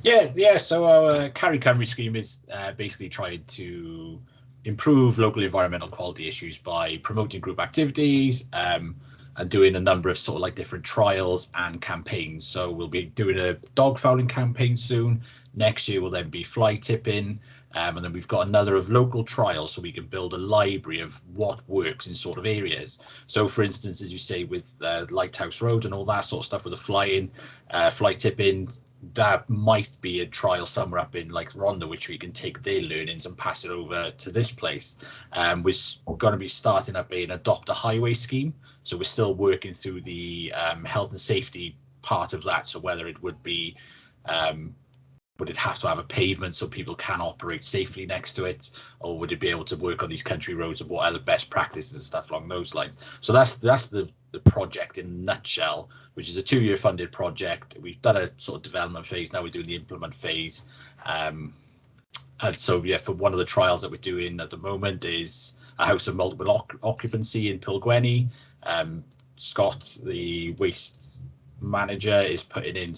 Yeah. So our Carry Cymru scheme is basically trying to improve local environmental quality issues by promoting group activities and doing a number of sort of like different trials and campaigns. So we'll be doing a dog fouling campaign soon. Next year will then be fly tipping. And then we've got another of local trials, so we can build a library of what works in sort of areas. So, for instance, as you say, with Lighthouse Road and all that sort of stuff with the fly tipping, that might be a trial somewhere up in like Rhondda, which we can take their learnings and pass it over to this place. We're going to be starting up an Adopt a Highway scheme. So we're still working through the health and safety part of that. So whether it would be would it have to have a pavement so people can operate safely next to it, or would it be able to work on these country roads and what other best practices and stuff along those lines? So that's the project in a nutshell, which is a 2-year funded project. We've done a sort of development phase, now we're doing the implement phase. And so yeah, for one of the trials that we're doing at the moment is a house of multiple occupancy in Pilgwenny. Scott, the waste manager, is putting in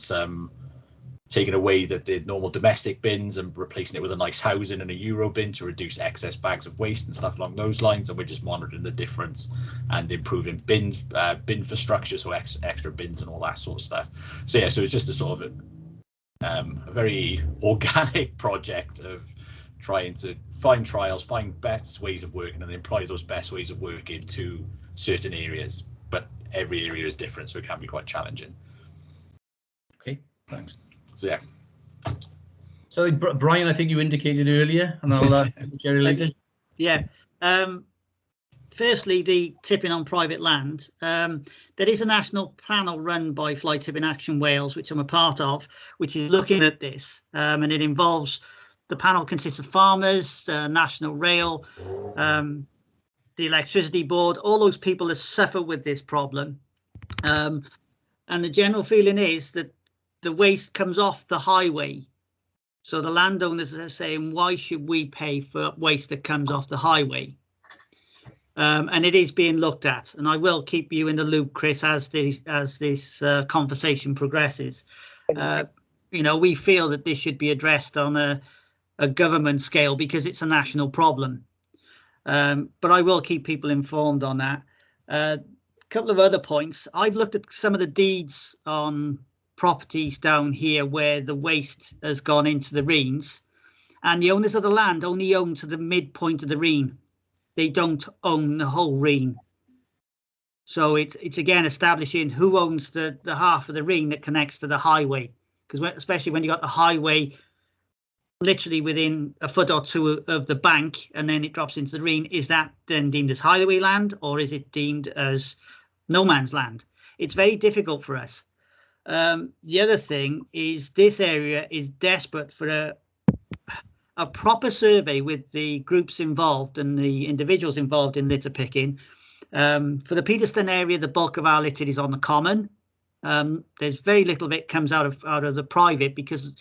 taking away the normal domestic bins and replacing it with a nice housing and a Euro bin to reduce excess bags of waste and stuff along those lines. And we're just monitoring the difference and improving bin infrastructure, so extra bins and all that sort of stuff. So yeah, so it's just a sort of a very organic project of trying to find trials, find best ways of working, and then apply those best ways of working to certain areas. But every area is different, so it can be quite challenging. Okay, thanks. So yeah. So Brian, I think you indicated earlier, and I'll Jerry later. Yeah, Firstly, the tipping on private land. There is a national panel run by Fly Tipping Action Wales, which I'm a part of, which is looking at this, and it involves, the panel consists of farmers, National Rail, the Electricity Board, all those people that suffer with this problem. And the general feeling is that the waste comes off the highway. So the landowners are saying, why should we pay for waste that comes off the highway? And it is being looked at, and I will keep you in the loop, Chris, as this conversation progresses. You know, we feel that this should be addressed on a government scale because it's a national problem. But I will keep people informed on that. A couple of other points. I've looked at some of the deeds on properties down here where the waste has gone into the reens, and the owners of the land only own to the midpoint of the reen. They don't own the whole reen. So it's again establishing who owns the half of the reen that connects to the highway, because especially when you got the highway literally within a foot or two of the bank and then it drops into the reen, is that then deemed as highway land or is it deemed as no man's land? It's very difficult for us. The other thing is this area is desperate for a proper survey with the groups involved and the individuals involved in litter picking. For the Peterston area, the bulk of our litter is on the common. There's very little of it comes out of the private because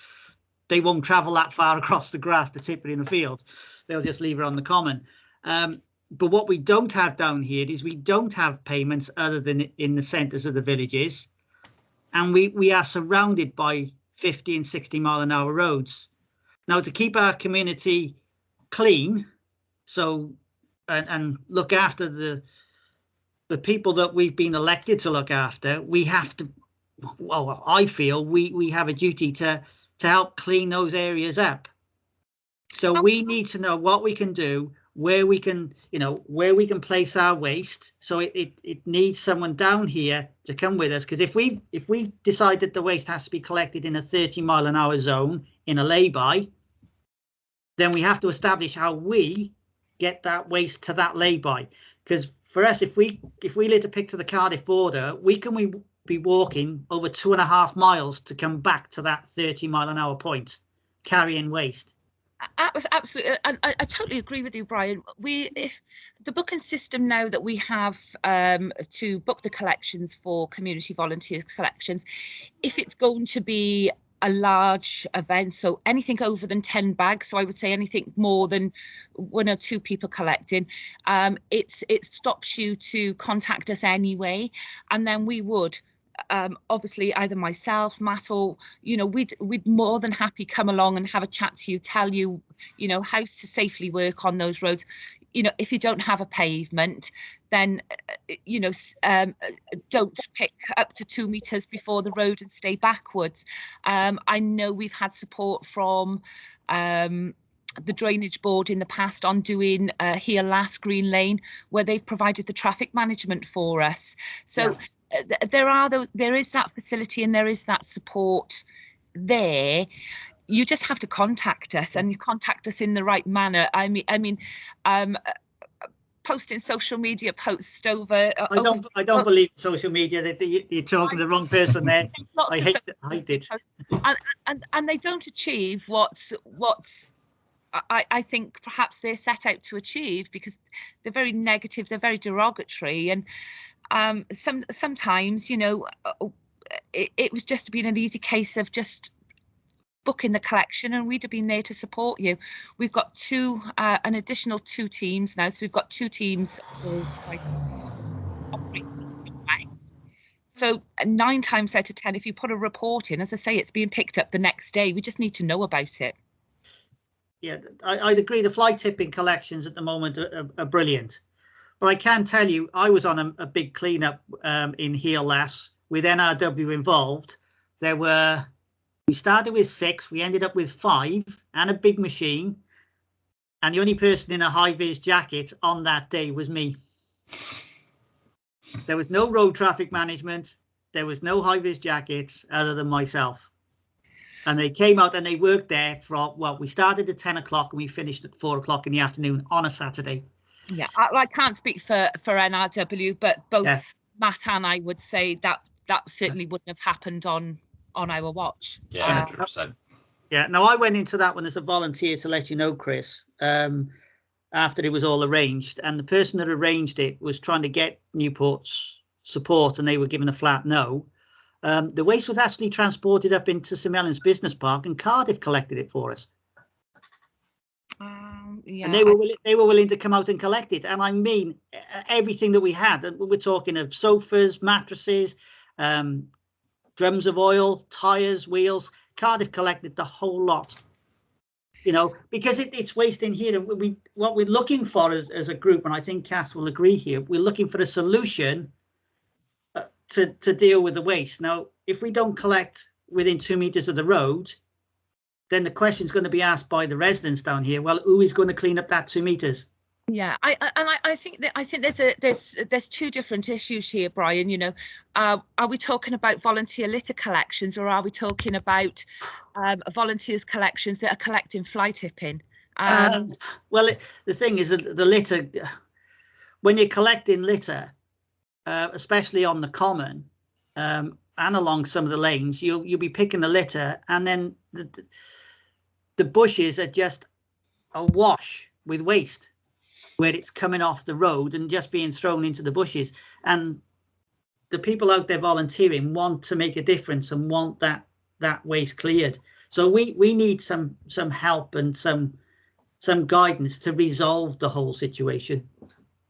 they won't travel that far across the grass to tip it in the field. They'll just leave it on the common. But what we don't have down here is we don't have payments other than in the centres of the villages. And we are surrounded by 50 and 60 mile an hour roads. Now, to keep our community clean, so and look after the people that we've been elected to look after, we have to, well, I feel we have a duty to help clean those areas up. So we need to know what we can do, where we can, where we can place our waste. So it needs someone down here to come with us, because if we decide that the waste has to be collected in a 30 mile an hour zone in a lay-by, then we have to establish how we get that waste to that lay-by. Because for us, if we litter pick to the Cardiff border, we be walking over 2.5 miles to come back to that 30 mile an hour point, carrying waste. Absolutely, and I totally agree with you, Brian. If the booking system now that we have to book the collections for community volunteer collections, if it's going to be a large event, so anything over than 10 bags, so I would say anything more than 1 or 2 people collecting, it stops you to contact us anyway, and then we would obviously either myself, Matt, or we'd more than happy come along and have a chat to you, tell you how to safely work on those roads. If you don't have a pavement, then don't pick up to 2 meters before the road and stay backwards. I know we've had support from the drainage board in the past on doing here last Green Lane, where they've provided the traffic management for us. So there is that facility and there is that support there. You just have to contact us, and you contact us in the right manner. I mean, posting social media posts over. I don't believe social media. You're talking to the wrong person there. I hate it. And they don't achieve what's I think perhaps they're set out to achieve, because they're very negative, they're very derogatory, and sometimes it was just been an easy case of just booking the collection and we'd have been there to support you. We've got an additional 2 teams now, so we've got 2 teams so 9 times out of 10, if you put a report in, as I say, it's being picked up the next day. We just need to know about it. Yeah, I'd agree. The fly tipping collections at the moment are brilliant, but I can tell you I was on a big cleanup in here last with NRW involved. We started with 6, we ended up with 5 and a big machine, and the only person in a high-vis jacket on that day was me. There was no road traffic management, there was no high-vis jackets other than myself. And they came out and they worked there from, we started at 10 o'clock and we finished at 4 o'clock in the afternoon on a Saturday. Yeah, I can't speak for NRW, but both Yeah. Matt and I would say that certainly wouldn't have happened on our watch. Yeah, 100%. Yeah, now I went into that one as a volunteer to let you know, Chris, after it was all arranged, and the person that arranged it was trying to get Newport's support, and they were given a flat no. The waste was actually transported up into St Helens Business Park, and Cardiff collected it for us. Yeah, And they were willing to come out and collect it. And I mean, everything that we had. We're talking of sofas, mattresses, drums of oil, tires, wheels. Cardiff collected the whole lot. You know, because it's waste in here. What we're looking for as a group, and I think Cass will agree here, we're looking for a solution to deal with the waste. Now, if we don't collect within 2 meters of the road, then the question is going to be asked by the residents down here. Well, who is going to clean up that 2 meters? Yeah, I think there's two different issues here, Brian. You know, are we talking about volunteer litter collections, or are we talking about volunteers collections that are collecting fly tipping? Well, the thing is that the litter, when you're collecting litter, especially on the common and along some of the lanes, you'll be picking the litter, and then the bushes are just awash with waste, where it's coming off the road and just being thrown into the bushes. And the people out there volunteering want to make a difference and want that waste cleared. So we need some help and some guidance to resolve the whole situation.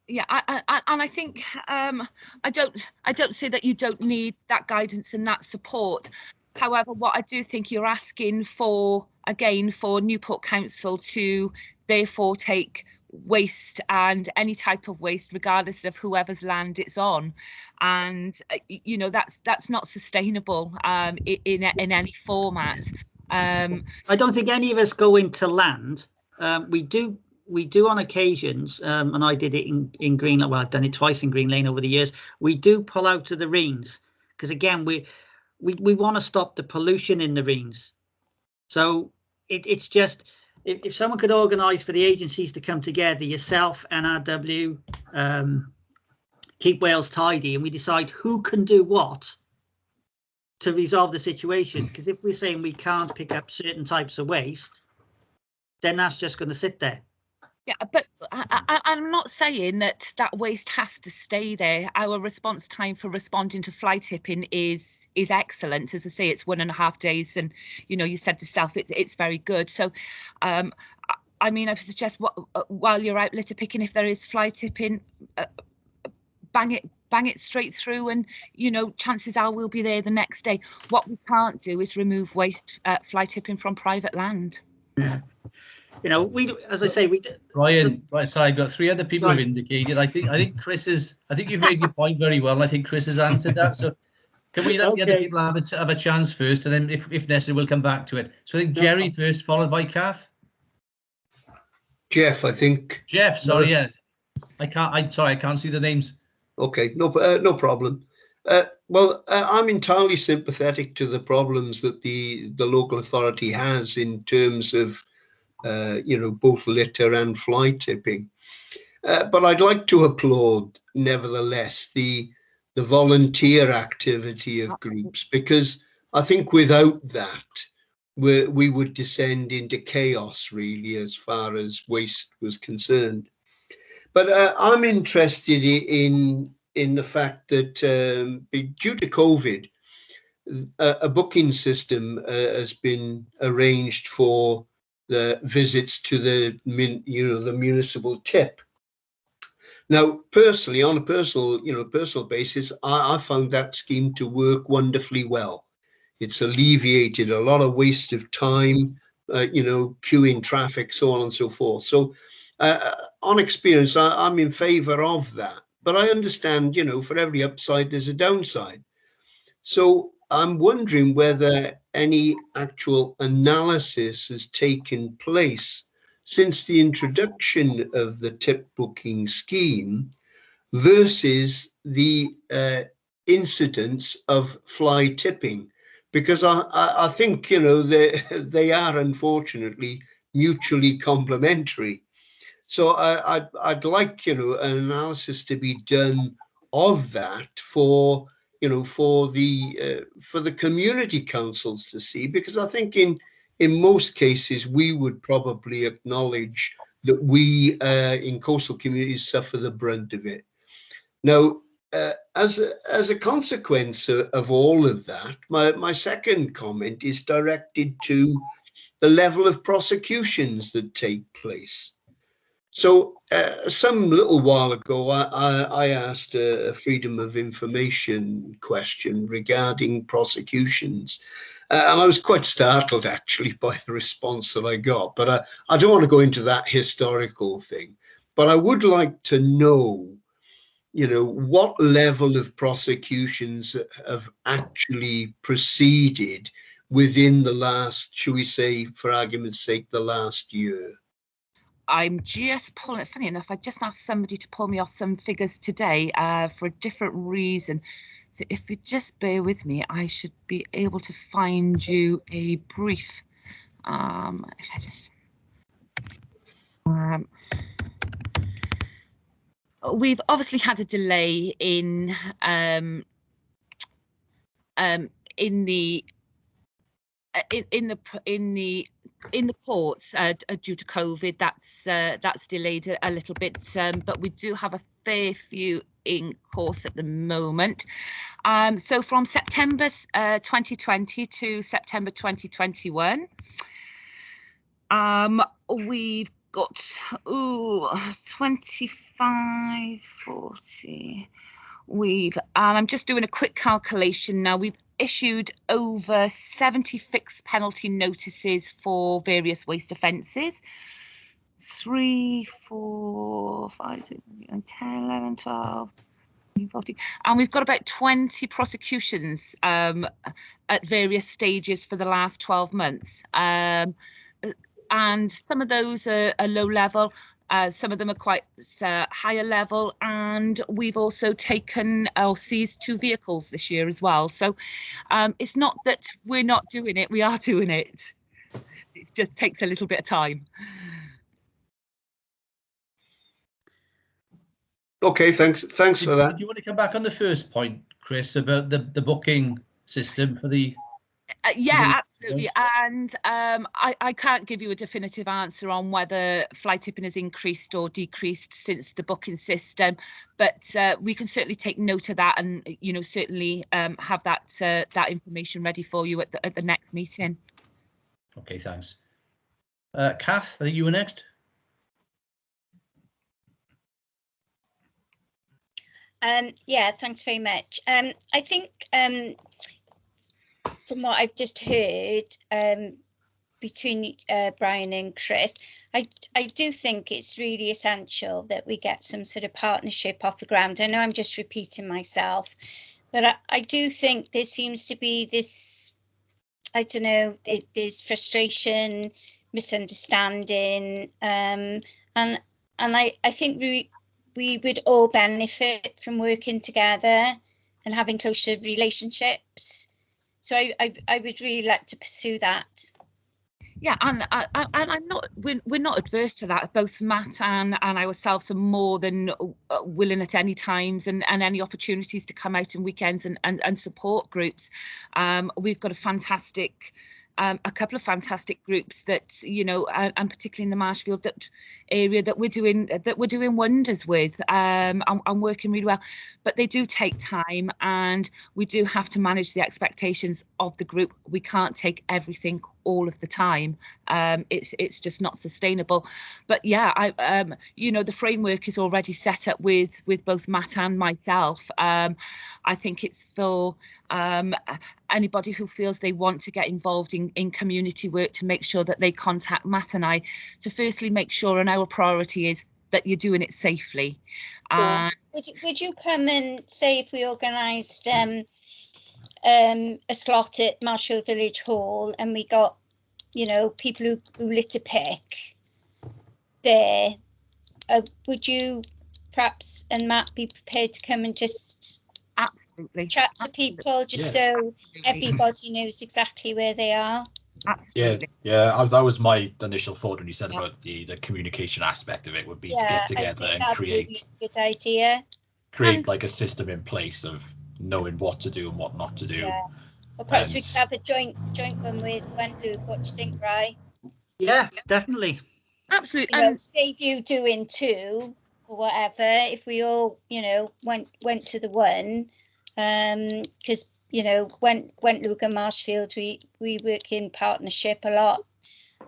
Yeah, and I think I don't say that you don't need that guidance and that support. However, what I do think you're asking for, again, for Newport Council to therefore take waste and any type of waste, regardless of whoever's land it's on, and you know, that's not sustainable in any format. I don't think any of us go into land. We do on occasions, and I did it in Green Lane. Well, I've done it twice in Green Lane over the years. We do pull out to the Reens because, again, we want to stop the pollution in the Reens. So it's just, if someone could organise for the agencies to come together, yourself, NRW, Keep Wales Tidy, and we decide who can do what to resolve the situation. Because if we're saying we can't pick up certain types of waste, then that's just going to sit there. Yeah, but I'm not saying that waste has to stay there. Our response time for responding to fly tipping is excellent. As I say, it's 1.5 days, and you know, you said yourself it's very good. So, I mean, I suggest while you're out litter picking, if there is fly tipping, bang it straight through, and you know, chances are we'll be there the next day. What we can't do is remove waste fly tipping from private land. Yeah. You know, as I say, Brian, right, sorry, I've got 3 other people who've indicated. I think I think you've made your point very well. I think Chris has answered that. So can we let the other people have a chance first, and then if necessary, we'll come back to it. So I think Jerry first, followed by Kath. Jeff, I think. Jeff, sorry, yeah. I can't see the names. Okay, no problem. Well, I'm entirely sympathetic to the problems that the local authority has in terms of you know, both litter and fly tipping. But I'd like to applaud, nevertheless, the volunteer activity of groups, because I think without that, we would descend into chaos, really, as far as waste was concerned. But I'm interested in the fact that due to COVID, a booking system has been arranged for the visits to the municipal tip. Now, personally, on a personal basis, I found that scheme to work wonderfully well. It's alleviated a lot of waste of time, you know, queuing traffic, so on and so forth. So, on experience, I'm in favour of that. But I understand, you know, for every upside, there's a downside. So I'm wondering whether any actual analysis has taken place since the introduction of the tip booking scheme versus the incidence of fly tipping, because I think, you know, they are unfortunately mutually complementary. So I'd like, an analysis to be done of that for, for the community councils to see, because I think in most cases we would probably acknowledge that we in coastal communities suffer the brunt of it. Now, as a consequence of all of that, my second comment is directed to the level of prosecutions that take place. So some little while ago, I asked a freedom of information question regarding prosecutions. And I was quite startled, actually, by the response that I got. But I don't want to go into that historical thing. But I would like to know, what level of prosecutions have actually proceeded within the last, shall we say, for argument's sake, the last year. I'm just pulling it. Funny enough, I just asked somebody to pull me off some figures today for a different reason. So if you just bear with me, I should be able to find you a brief. If I just. We've obviously had a delay in the ports due to COVID. That's delayed a little bit, but we do have a fair few in course at the moment. So from September 2020 to September 2021, we've got 25, 40. I'm just doing a quick calculation now. We've issued over 70 fixed penalty notices for various waste offences. 3, 4, 5, 6, 7, 10, 11, 12, 14. And we've got about 20 prosecutions at various stages for the last 12 months. And some of those are low level. Some of them are quite higher level, and we've also taken or seized 2 vehicles this year as well. So it's not that we're not doing it, we are doing it. It just takes a little bit of time. Okay, thanks for that. Do you want to come back on the first point, Chris, about the booking system for the... Yeah, absolutely. And I can't give you a definitive answer on whether fly tipping has increased or decreased since the booking system, but we can certainly take note of that and, certainly have that information ready for you at the next meeting. Okay, thanks. Kath, I think you were next. Yeah, thanks very much. I think from what I've just heard between Brian and Chris, I do think it's really essential that we get some sort of partnership off the ground. I know I'm just repeating myself, but I do think there seems to be this, I don't know, there's frustration, misunderstanding, and I think we would all benefit from working together and having closer relationships. So I would really like to pursue that. Yeah, and we're not adverse to that. Both Matt and ourselves are more than willing at any times and any opportunities to come out on weekends and support groups. We've got a couple of fantastic groups that, and particularly in the Marshfield area that we're doing wonders with, and working really well. But they do take time, and we do have to manage the expectations of the group. We can't take everything all of the time. It's just not sustainable. But yeah, the framework is already set up with both Matt and myself. I think it's for anybody who feels they want to get involved in community work to make sure that they contact Matt and I to firstly make sure, and our priority is that you're doing it safely. Would you come and say if we organised a slot at Marshfield Village Hall and we got, people who litter pick there, would you perhaps, and Matt, be prepared to come and just absolutely chat to people, just so everybody knows exactly where they are? Absolutely. That was my initial thought when you said Yeah. about the communication aspect of it would be to Yeah, get I together think and that'd be a create really good idea. create like a system in place of knowing what to do and what not to do. Yeah. Or perhaps we And- could have a joint one with Luke. What do you think, Ry? Yeah, definitely. Absolutely. You know, save you doing two or whatever. If we all, you know, went to the one, because you know, when Luke and Marshfield, we work in partnership a lot,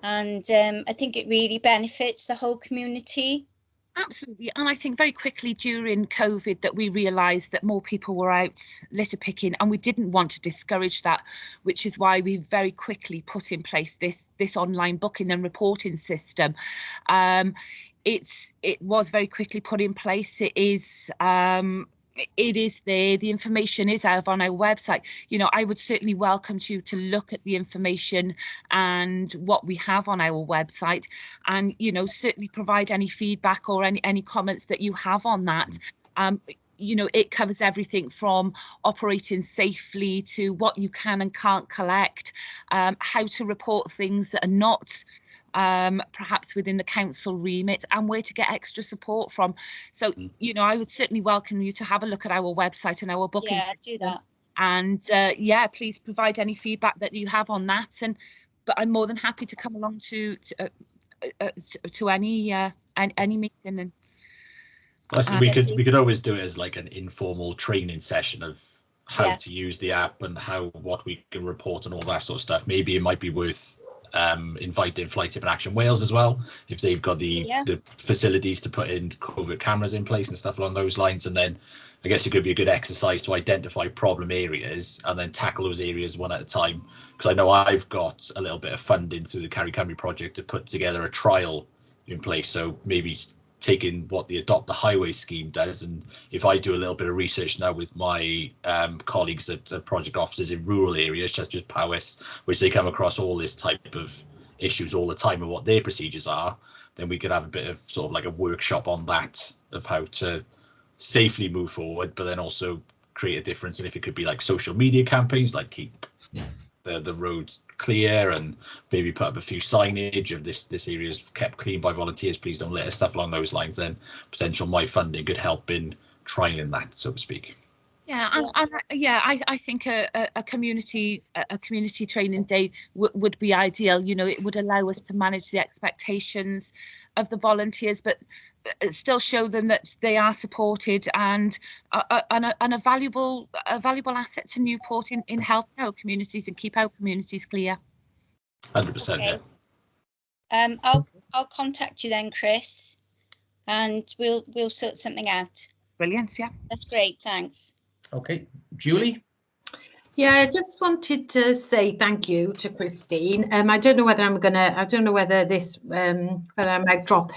and I think it really benefits the whole community. Absolutely. And I think very quickly during COVID that we realised that more people were out litter picking, and we didn't want to discourage that, which is why we very quickly put in place this online booking and reporting system. It was very quickly put in place. It is there. The information is out on our website. You know, I would certainly welcome you to look at the information and what we have on our website, and you know, certainly provide any feedback or any comments that you have on that. You know, it covers everything from operating safely to what you can and can't collect, how to report things that are not perhaps within the council remit, and where to get extra support from. So, you know, I would certainly welcome you to have a look at our website and our booking Yeah, system. do that. And please provide any feedback that you have on that. But I'm more than happy to come along to any meeting. And we could always do it as like an informal training session of how to use the app and what we can report and all that sort of stuff. Maybe it might be worth inviting Fly Tip and Action Wales as well, if they've got the facilities to put in covert cameras in place and stuff along those lines. And then I guess it could be a good exercise to identify problem areas and then tackle those areas one at a time. Because I know I've got a little bit of funding through the Carry Cymru project to put together a trial in place. So maybe taking what the Adopt the Highway scheme does, and if I do a little bit of research now with my colleagues that are project officers in rural areas, such as Powys, which they come across all this type of issues all the time and what their procedures are, then we could have a bit of sort of like a workshop on that of how to safely move forward, but then also create a difference. And if it could be like social media campaigns, like keep the roads clear and maybe put up a few signage of this area is kept clean by volunteers, please don't litter, stuff along those lines, then potential my funding could help in trialing that, so to speak. I think a community training day would be ideal. You know, it would allow us to manage the expectations of the volunteers, but still show them that they are supported and a valuable asset to Newport in helping our communities and keep our communities clear. 100%. Okay. I'll contact you then, Chris, and we'll sort something out. Brilliant. Yeah, that's great. Thanks. Okay, Julie. Yeah, I just wanted to say thank you to Christine. I don't know whether I don't know whether whether I might drop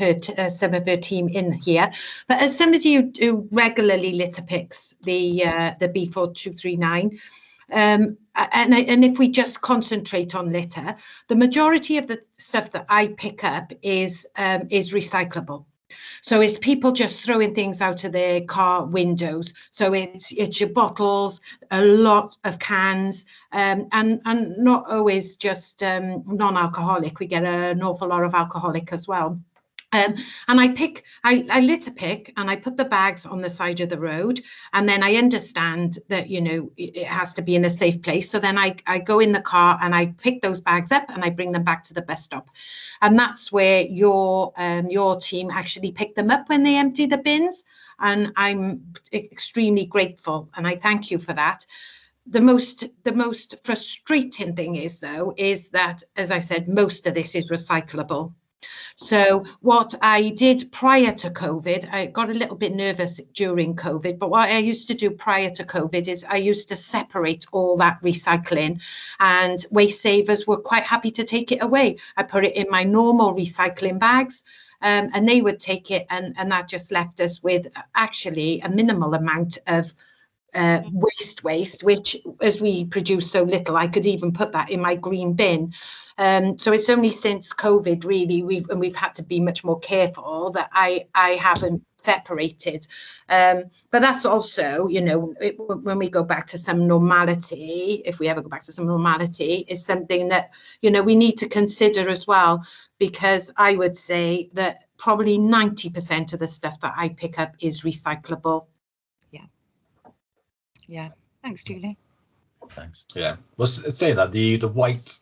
some of her team in here, but as somebody who regularly litter picks the B4239, and if we just concentrate on litter, the majority of the stuff that I pick up is recyclable. So it's people just throwing things out of their car windows. So it's your bottles, a lot of cans, and not always just non-alcoholic. We get an awful lot of alcoholic as well. And I litter pick and I put the bags on the side of the road, and then I understand that, you know, it has to be in a safe place. So then I go in the car and I pick those bags up and I bring them back to the bus stop. And that's where your team actually pick them up when they empty the bins. And I'm extremely grateful and I thank you for that. The most frustrating thing is that, as I said, most of this is recyclable. So what I did prior to COVID, I got a little bit nervous during COVID, but what I used to do prior to COVID is I used to separate all that recycling, and Waste Savers were quite happy to take it away. I put it in my normal recycling bags, and they would take it, and that just left us with actually a minimal amount of waste, which, as we produce so little, I could even put that in my green bin. So it's only since COVID really we've had to be much more careful that I haven't separated. But that's also, you know, when we go back to some normality, if we ever go back to some normality, is something that, you know, we need to consider as well, because I would say that probably 90% of the stuff that I pick up is recyclable. Yeah. Thanks, Julie. Thanks. Yeah. Well, say that the white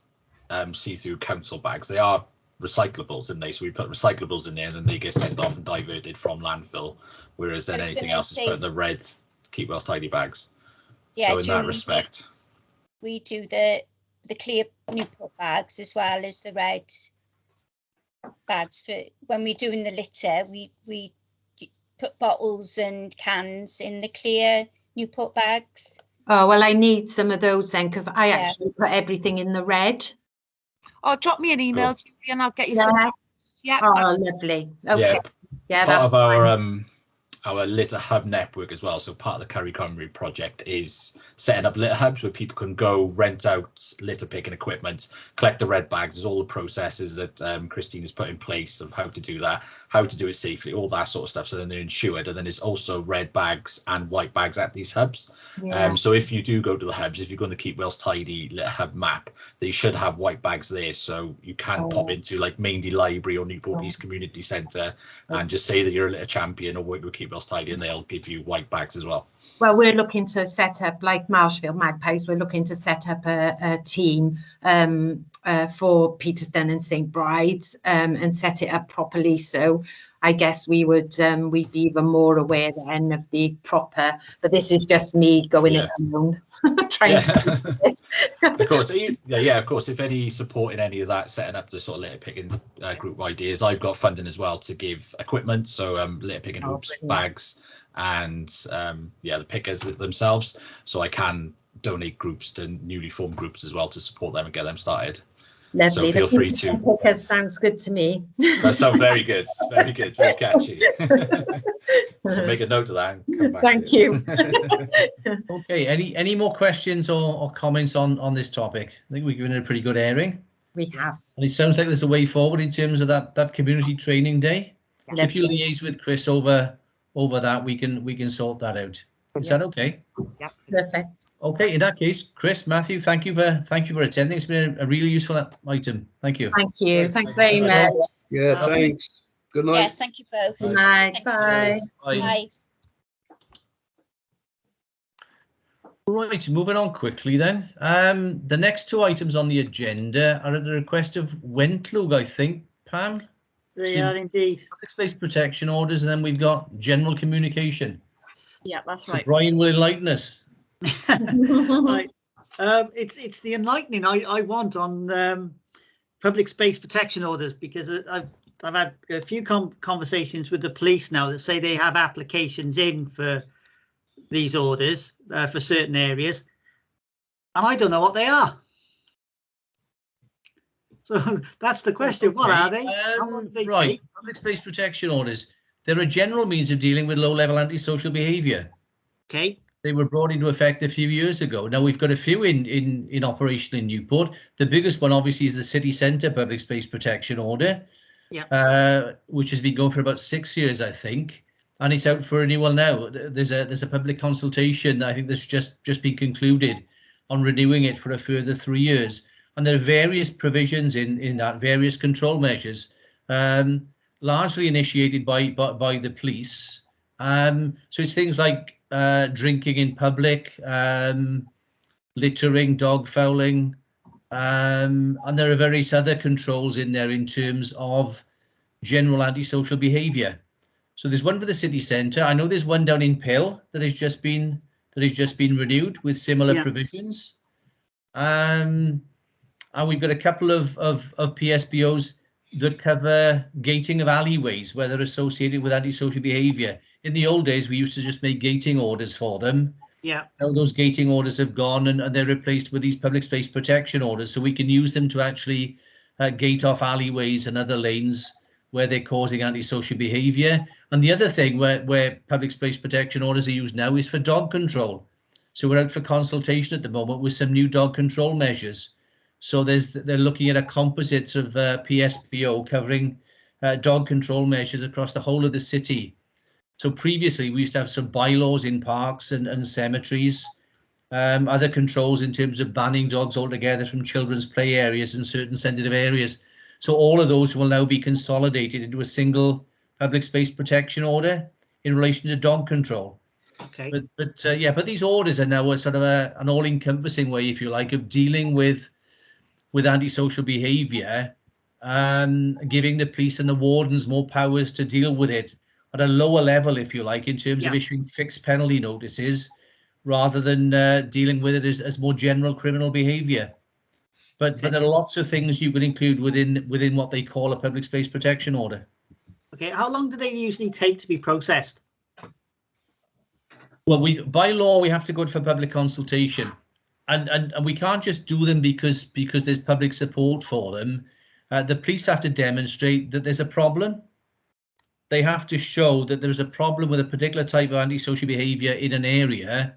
see-through council bags, they are recyclables, aren't they? So we put recyclables in there, and then they get sent off and diverted from landfill. Whereas then anything else is put in the red Keep Wells Tidy bags. Yeah, so in that respect, we do the clear Newport bags as well as the red bags. For when we're doing the litter, we put bottles and cans in the clear Newport bags. Oh, well, I need some of those then, because I actually put everything in the red. Oh, drop me an email, Cool. Julie, and I'll get you Yeah. some. Yeah. Oh, lovely. Okay. Yeah, part that's of our litter hub network as well. So part of the Curry Conwy project is setting up litter hubs where people can go rent out litter picking equipment, collect the red bags. There's all the processes that Christine has put in place of how to do that, how to do it safely, all that sort of stuff. So then they're insured. And then there's also red bags and white bags at these hubs. Yeah. So if you do go to the hubs, if you're going to Keep Wells Tidy litter hub map, they should have white bags there. So you can pop into like Maindy Library or Newport East Community Centre and just say that you're a litter champion or work with Keep Wells Tidy, and they'll give you white bags as well. Well, we're looking to set up, like Marshfield Magpies, we're looking to set up a team for Peterston and St Bride's and set it up properly. So I guess we would we'd be even more aware then of the proper, but this is just me going it alone. Trying to it. Of course, of course, if any support in any of that, setting up the sort of litter picking group ideas, I've got funding as well to give equipment, so litter picking hoops, bags, and the pickers themselves, so I can donate groups to newly formed groups as well to support them and get them started. Lovely. So feel free to. Pickers sounds good to me. That sounds very good, very catchy. So make a note of that and come back. Thank you. Okay, any more questions or comments on this topic? I think we've given it a pretty good airing. We have. And it sounds like there's a way forward in terms of that community training day. Yeah. If you liaise with Chris over that, we can sort that out. Is that okay? Yeah. Perfect. Okay, in that case, Chris, Matthew, thank you for attending. It's been a really useful item. Thank you. Thank you. Thanks very much. Yeah, thanks. Good night. Yes, thank you both. Good night. Thank Bye. Bye. Bye. Right, moving on quickly then. The next two items on the agenda are at the request of Wentlug, I think, Pam. They are indeed. Space protection orders, and then we've got general communication. Yeah, that's So Brian will enlighten us. Right. It's the enlightening I want on public space protection orders, because I've had a few conversations with the police now that say they have applications in for these orders for certain areas, and I don't know what they are. So that's the question. What are they? How long do they Right, take? public space protection orders. They're a general means of dealing with low-level antisocial behaviour. Okay. They were brought into effect a few years ago. Now we've got a few in operation in Newport. The biggest one obviously is the city centre public space protection order, which has been going for about 6 years, I think, and it's out for renewal now. There's a public consultation that I think that's just been concluded on renewing it for a further 3 years, and there are various provisions in that, various control measures, largely initiated by the police. So it's things like drinking in public, littering, dog fouling, and there are various other controls in there in terms of general antisocial behaviour. So there's one for the city centre. I know there's one down in Pill that has just been renewed with similar provisions. And we've got a couple of PSBOs that cover gating of alleyways where they're associated with antisocial behaviour. In the old days, we used to just make gating orders for them. Yeah. Now those gating orders have gone and they're replaced with these public space protection orders. So we can use them to actually gate off alleyways and other lanes where they're causing antisocial behaviour. And the other thing where public space protection orders are used now is for dog control. So we're out for consultation at the moment with some new dog control measures. So they're looking at a composite of PSPO covering dog control measures across the whole of the city. So previously we used to have some bylaws in parks and cemeteries, other controls in terms of banning dogs altogether from children's play areas and certain sensitive areas. So all of those will now be consolidated into a single public space protection order in relation to dog control. Okay. But these orders are now a sort of an all-encompassing way, if you like, of dealing with antisocial behaviour, giving the police and the wardens more powers to deal with it at a lower level, if you like, in terms of issuing fixed penalty notices, rather than dealing with it as more general criminal behaviour. But there are lots of things you could include within what they call a public space protection order. Okay, how long do they usually take to be processed? Well, by law we have to go for public consultation, and we can't just do them because there's public support for them. The police have to demonstrate that there's a problem. They have to show that there's a problem with a particular type of antisocial behaviour in an area,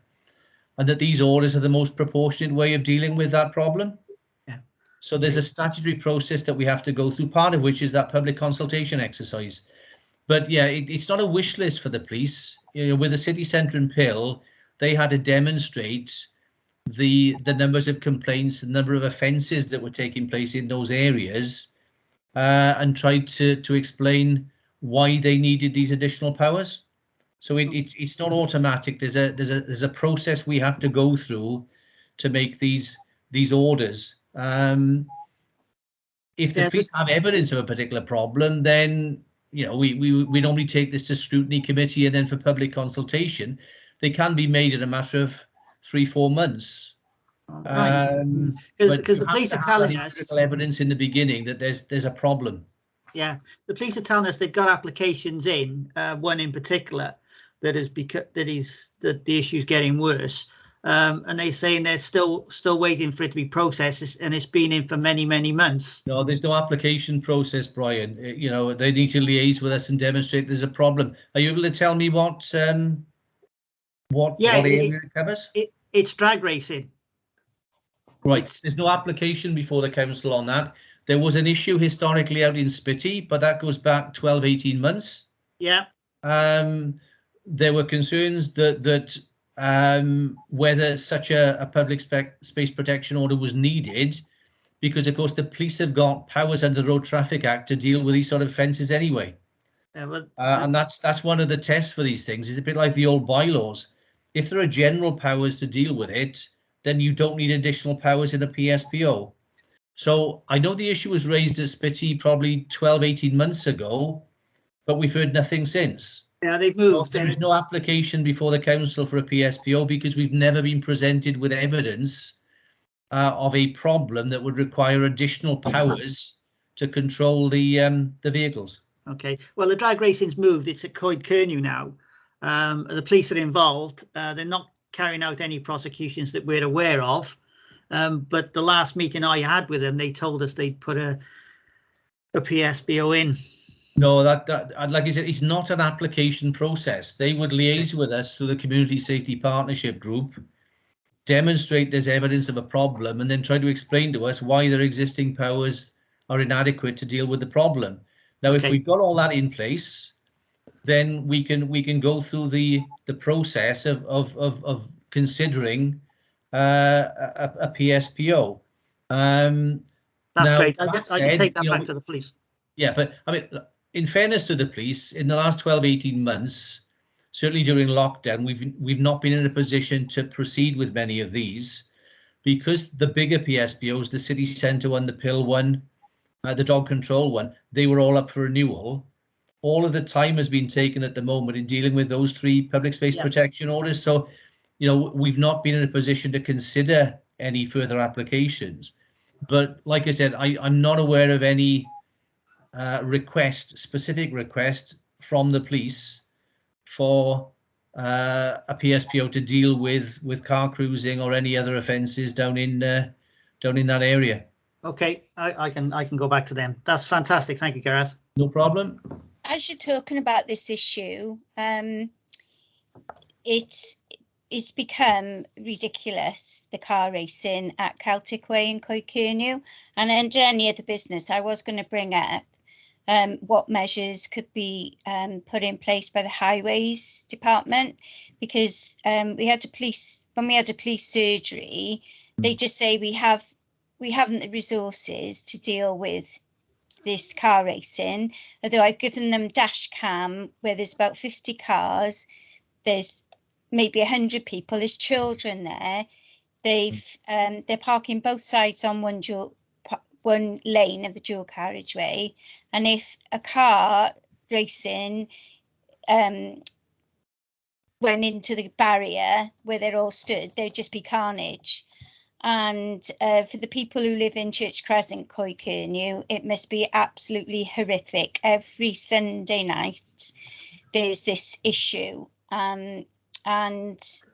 and that these orders are the most proportionate way of dealing with that problem. Yeah. So there's a statutory process that we have to go through, part of which is that public consultation exercise. But yeah, it's not a wish list for the police. You know, with the city centre in Pill, they had to demonstrate the numbers of complaints, the number of offences that were taking place in those areas, and tried to explain why they needed these additional powers. So it's not automatic. There's a process we have to go through to make these orders. If the police have evidence of a particular problem, then we normally take this to scrutiny committee and then for public consultation. They can be made in a matter of 3-4 months. Because the police are telling us evidence in the beginning that there's a problem. Yeah, the police are telling us they've got applications in, one in particular that the issue's getting worse, and they're saying they're still waiting for it to be processed, and it's been in for many months. No, there's no application process, Brian. They need to liaise with us and demonstrate there's a problem. Are you able to tell me what area it covers? It's drag racing. Right, there's no application before the council on that. There was an issue historically out in Spitty, but that goes back 12-18 months. Yeah. There were concerns that whether such a public space protection order was needed, because of course the police have got powers under the Road Traffic Act to deal with these sort of offences anyway. Yeah, and that's one of the tests for these things. It's a bit like the old bylaws. If there are general powers to deal with it, then you don't need additional powers in a PSPO. So I know the issue was raised at Spitty probably 12-18 months ago, but we've heard nothing since. Yeah, they've moved. So there is no application before the council for a PSPO because we've never been presented with evidence of a problem that would require additional powers to control the vehicles. Okay, well, the drag racing's moved. It's at Coed Kernew now. The police are involved. They're not carrying out any prosecutions that we're aware of. But the last meeting I had with them, they told us they'd put a PSPO in. No, that like I said, it's not an application process. They would liaise with us through the Community Safety Partnership Group, demonstrate there's evidence of a problem, and then try to explain to us why their existing powers are inadequate to deal with the problem. Now, if we've got all that in place, then we can go through the process of considering a PSPO. That's great. I can take that back to the police. Yeah, but I mean, in fairness to the police, in the last 12-18 months, certainly during lockdown, we've not been in a position to proceed with many of these because the bigger PSPOs, the city centre one, the Pill one, the dog control one, they were all up for renewal. All of the time has been taken at the moment in dealing with those 3 public space protection orders. So, we've not been in a position to consider any further applications. But like I said, I'm not aware of any specific request from the police for a PSPO to deal with car cruising or any other offences down in that area. Okay, I can go back to them. That's fantastic. Thank you, Gareth. No problem. As you're talking about this issue, it's become ridiculous, the car racing at Celtic Way in Coedcernu, and under any other business. I was going to bring up what measures could be put in place by the highways department, because when we had a police surgery, they just say we haven't the resources to deal with this car racing. Although I've given them dash cam where there's about 50 cars, there's maybe 100 people, there's children there. They're parking both sides on one lane of the dual carriageway, and if a car racing went into the barrier where they're all stood, there'd just be carnage. And for the people who live in Church Crescent, Coedcernu, it must be absolutely horrific. Every Sunday night there's this issue, and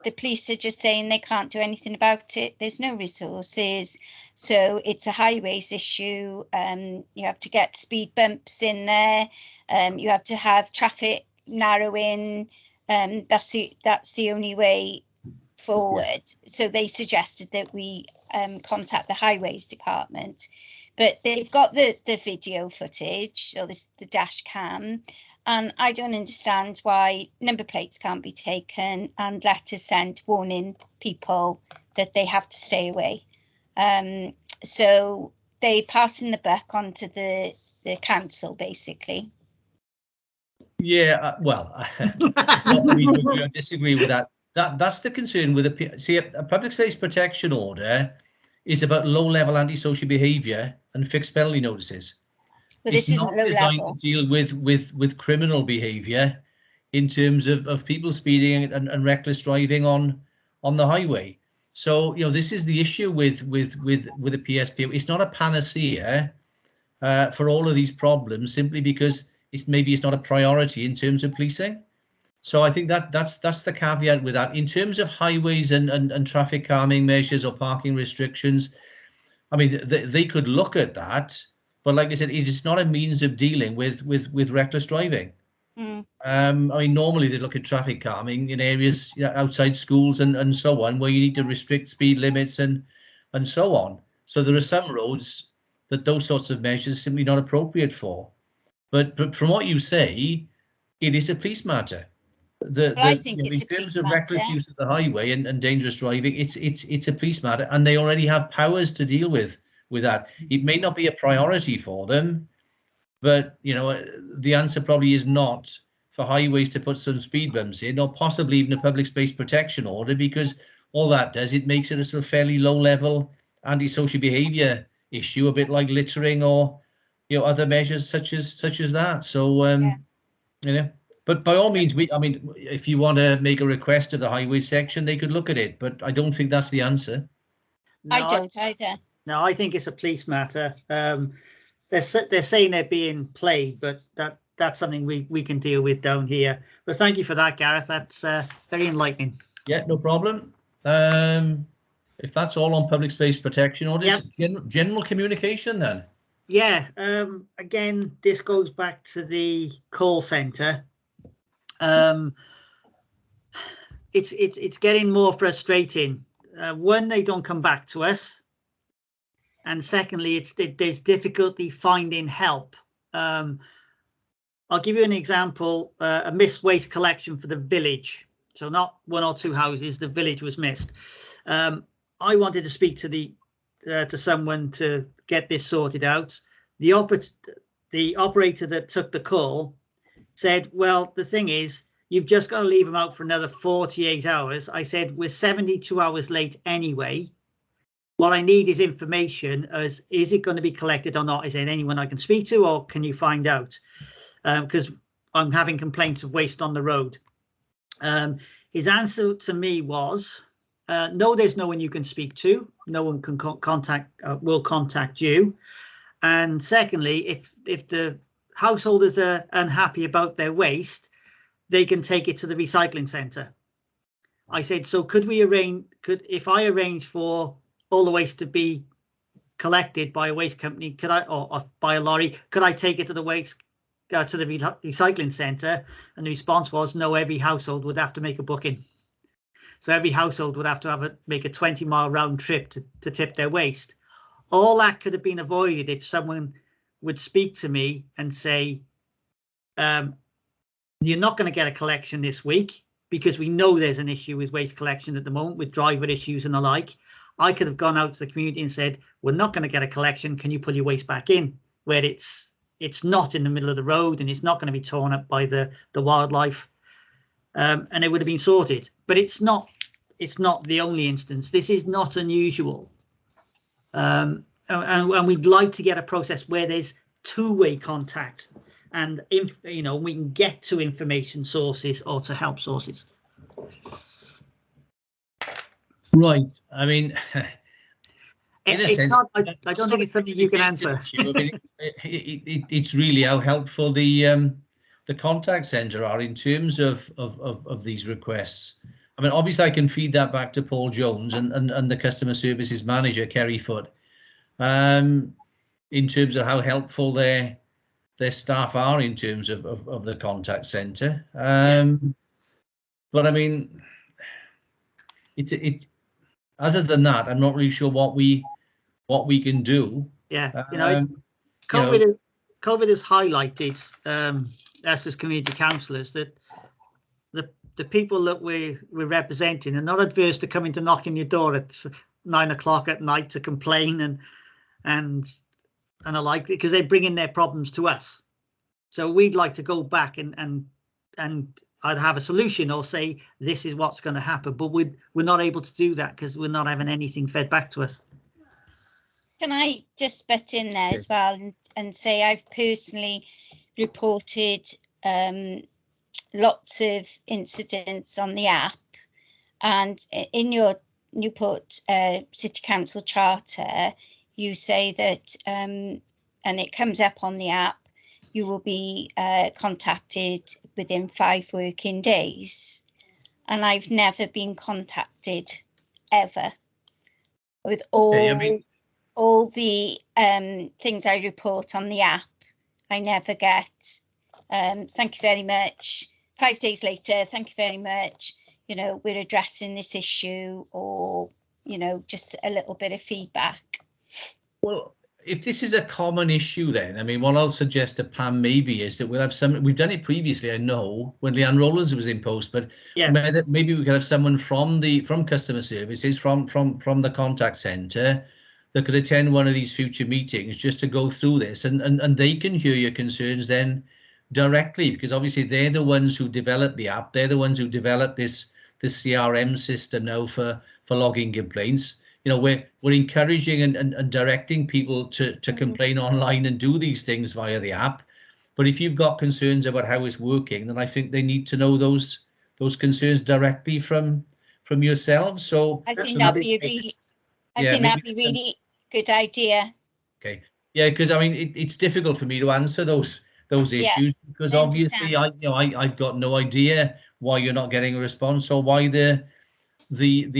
the police are just saying they can't do anything about it. There's no resources, so it's a highways issue. You have to get speed bumps in there. You have to have traffic narrowing. That's the only way forward. So they suggested that we contact the highways department, but they've got the video footage, or the dash cam. And I don't understand why number plates can't be taken and letters sent warning people that they have to stay away. So they passing the buck onto the council, basically. Yeah, well, it's not for me to agree or disagree with that. That's the concern with a public space protection order is about low-level antisocial behaviour and fixed penalty notices. But It's this isn't not low designed level. to deal with criminal behaviour in terms of people speeding and reckless driving on the highway. So this is the issue with the PSP. It's not a panacea for all of these problems, simply because it's not a priority in terms of policing. So I think that's the caveat with that. In terms of highways and traffic calming measures or parking restrictions, I mean they could look at that. But like I said, it is not a means of dealing with reckless driving. I mean, normally they look at traffic calming in areas outside schools and so on, where you need to restrict speed limits and so on. So there are some roads that those sorts of measures are simply not appropriate for. But from what you say, it is a police matter. I think it's in a terms police of reckless matter. use of the highway and dangerous driving, it's a police matter, and they already have powers to deal with that. It may not be a priority for them, but the answer probably is not for highways to put some speed bumps in, or possibly even a public space protection order, because all that does, it makes it a sort of fairly low level antisocial behaviour issue, a bit like littering or other measures such as that. So but by all means, if you want to make a request of the highway section, they could look at it, but I don't think that's the answer. I don't either. No, I think it's a police matter. They're saying they're being played, but that's something we can deal with down here. But thank you for that, Gareth. That's very enlightening. Yeah, no problem. If that's all on public space protection orders, general communication then. Yeah. Again, this goes back to the call centre. It's getting more frustrating. One, they don't come back to us, and secondly, there's difficulty finding help. I'll give you an example. A missed waste collection for the village, so not one or two houses. The village was missed. I wanted to speak to someone to get this sorted out. The operator that took the call said, well, the thing is, you've just got to leave them out for another 48 hours. I said, we're 72 hours late anyway. What I need is information as, is it going to be collected or not? Is there anyone I can speak to, or can you find out? Because I'm having complaints of waste on the road. His answer to me was, no, there's no one you can speak to. No one can will contact you. And secondly, if the householders are unhappy about their waste, they can take it to the recycling centre. I said, so if I arrange for all the waste to be collected by a waste company, or by a lorry, could I take it to the recycling centre? And the response was, no, every household would have to make a booking. So every household would have to make a 20-mile round trip to tip their waste. All that could have been avoided if someone would speak to me and say, you're not going to get a collection this week because we know there's an issue with waste collection at the moment with driver issues and the like. I could have gone out to the community and said, we're not going to get a collection. Can you pull your waste back in where it's not in the middle of the road and it's not going to be torn up by the wildlife, and it would have been sorted. But it's not the only instance. This is not unusual. And we'd like to get a process where there's two-way contact and we can get to information sources or to help sources. Right. I mean, it's not. I don't think it's something you can answer. I mean, it's really how helpful the contact centre are in terms of these requests. I mean, obviously, I can feed that back to Paul Jones and the customer services manager, Kerry Foote, in terms of how helpful their staff are in terms of the contact centre. But I mean, it's other than that, I'm not really sure what we can do. Yeah, COVID has highlighted us as community councillors that the people that we're representing are not adverse to coming to knocking your door at 9 o'clock at night to complain and the like, because they bring in their problems to us. So we'd like to go back and either have a solution or say this is what's going to happen, but we're not able to do that because we're not having anything fed back to us. Can I just butt in there as well and say I've personally reported lots of incidents on the app, and in your Newport City Council Charter you say that and it comes up on the app, you will be contacted within 5 working days, and I've never been contacted ever with all the things I report on the app. I never get thank you very much, 5 days later, thank you very much, we're addressing this issue, or just a little bit of feedback. Well, if this is a common issue, then I mean, what I'll suggest to Pam maybe is that we'll have some. We've done it previously, I know, when Leanne Rowlands was in post, but yeah, maybe we could have someone from customer services, from the contact centre, that could attend one of these future meetings just to go through this, and they can hear your concerns then directly, because obviously they're the ones who developed the app, they're the ones who developed this CRM system now for logging complaints. We're encouraging and directing people to complain online and do these things via the app. But if you've got concerns about how it's working, then I think they need to know those concerns directly from yourselves. So I think that'd be a really good idea. Okay. Yeah, because I mean it's difficult for me to answer those issues, because obviously I've got no idea why you're not getting a response, or why the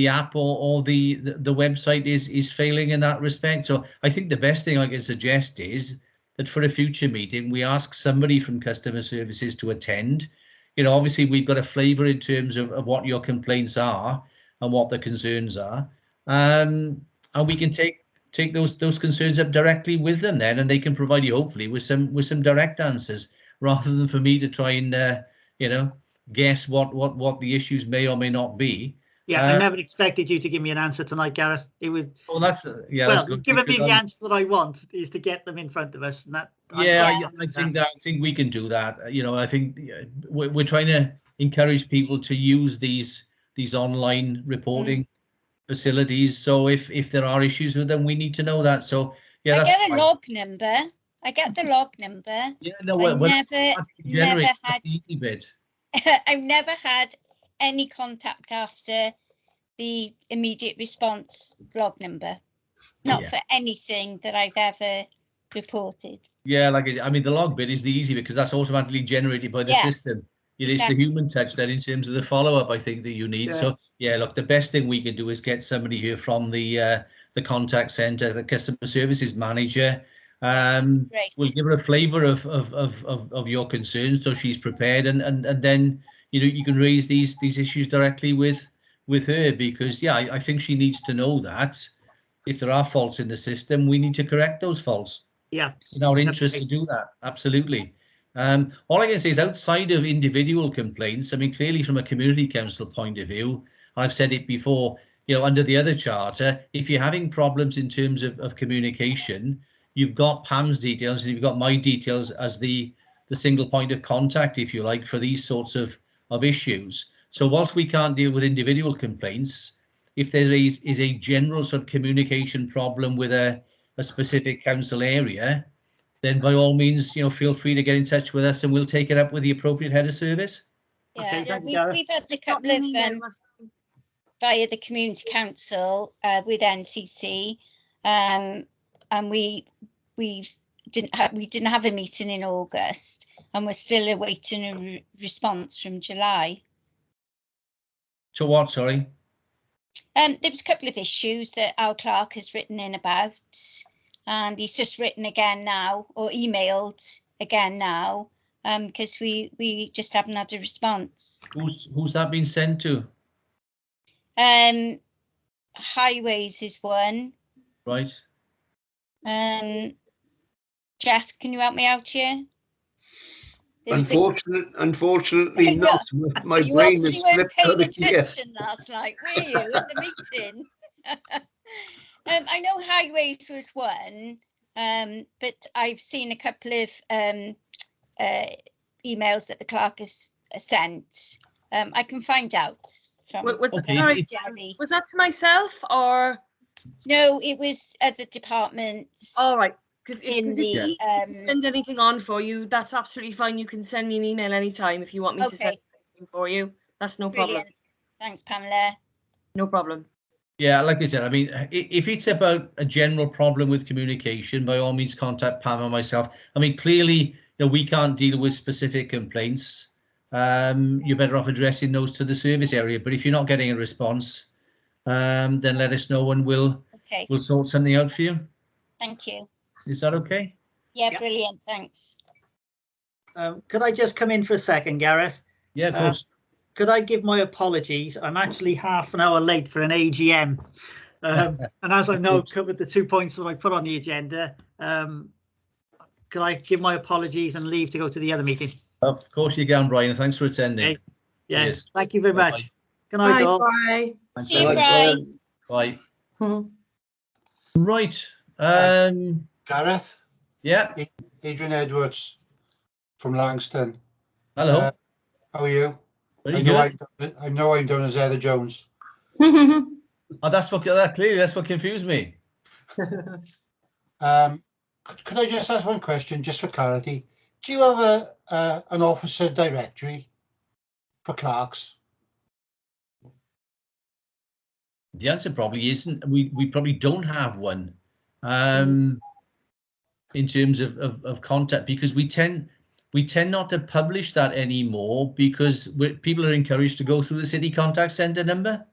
app or the website is failing in that respect. So I think the best thing I can suggest is that for a future meeting we ask somebody from customer services to attend. Obviously we've got a flavour in terms of what your complaints are and what the concerns are, and we can take those concerns up directly with them then, and they can provide you hopefully with some direct answers, rather than for me to try and guess what the issues may or may not be. Yeah, I never expected you to give me an answer tonight, Gareth. It was. Oh, that's good. You've given me the answer that I want, is to get them in front of us, and that. I think we can do that. I think we're trying to encourage people to use these online reporting facilities. So if there are issues with them, we need to know that. So yeah, I get a log number. I get the log number. Yeah, no, never had the easy bit. I've never had any contact after the immediate response log number, not for anything that I've ever reported. Yeah, the log bit is the easy bit, because that's automatically generated by the system. It's the human touch then in terms of the follow-up, I think, that you need. So yeah, look, the best thing we can do is get somebody here from the contact centre, the customer services manager. We'll give her a flavour of your concerns, so she's prepared, and then you can raise these issues directly with with her, because yeah, I think she needs to know that if there are faults in the system, we need to correct those faults. Yeah. It's in our interest to do that. Absolutely. All I can say is outside of individual complaints, I mean, clearly from a community council point of view, I've said it before, you know, under the other charter, if you're having problems in terms of communication, you've got Pam's details and you've got my details as the single point of contact, if you like, for these sorts of issues. So whilst we can't deal with individual complaints, if there is a general sort of communication problem with a specific council area, then by all means, you know, feel free to get in touch with us and we'll take it up with the appropriate head of service. Yeah, Okay, thank you, Gareth. we've had a couple of via the community council with NCC, and we didn't have a meeting in August, and we're still awaiting a response from July. To what, sorry? There was a couple of issues that our clerk has written in about, and he's just written again now, or emailed again now, because we just haven't had a response. Who's that been sent to? Highways is one. Right. Jeff, can you help me out here? Unfortunately not. My you brain obviously is weren't slipped out paying of gear. attention last night, were you, at the meeting? I know Highways was one, but I've seen a couple of emails that the clerk has sent. I can find out. Okay. Sorry, was that to myself or? No, it was at the department. All right, because if In you the, need me to send anything on for you, that's absolutely fine. You can send me an email anytime if you want me to send anything for you. That's no problem. Brilliant. Thanks, Pamela. No problem. Yeah, like I said, I mean, if it's about a general problem with communication, by all means, contact Pam and myself. I mean, clearly, you know, we can't deal with specific complaints. You're better off addressing those to the service area. But if you're not getting a response, then let us know and we'll sort something out for you. Thank you. Is that okay? Yeah, brilliant. Thanks. Could I just come in for a second, Gareth? Yeah, of course. Could I give my apologies? I'm actually half an hour late for an AGM. And as I know, I've covered the 2 points that I put on the agenda. Could I give my apologies and leave to go to the other meeting? Of course you can, Brian. Thanks for attending. Okay. Yes, Cheers. thank you very much. Bye-bye. Good night, all. Bye. See you, Brian. Bye. Mhm. Right. Gareth? Yeah. Adrian Edwards from Langston. Hello. How are you? Very good. I know I'm down as Heather Jones. Oh, that's what confused me. Could I just ask one question, just for clarity? Do you have an officer directory for clerks? The answer probably isn't. We probably don't have one in terms of contact, because we tend not to publish that anymore because people are encouraged to go through the city contact centre number.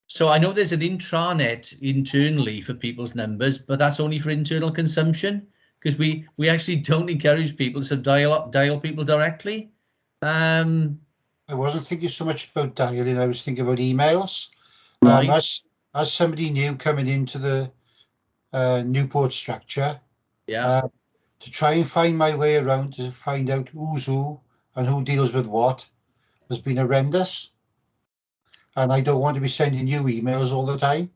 So I know there's an intranet internally for people's numbers, but that's only for internal consumption, because we actually don't encourage people to dial people directly. I wasn't thinking so much about dialing, I was thinking about emails. Right. As somebody new coming into the Newport structure, to try and find my way around to find out who's who and who deals with what has been horrendous. And I don't want to be sending you emails all the time,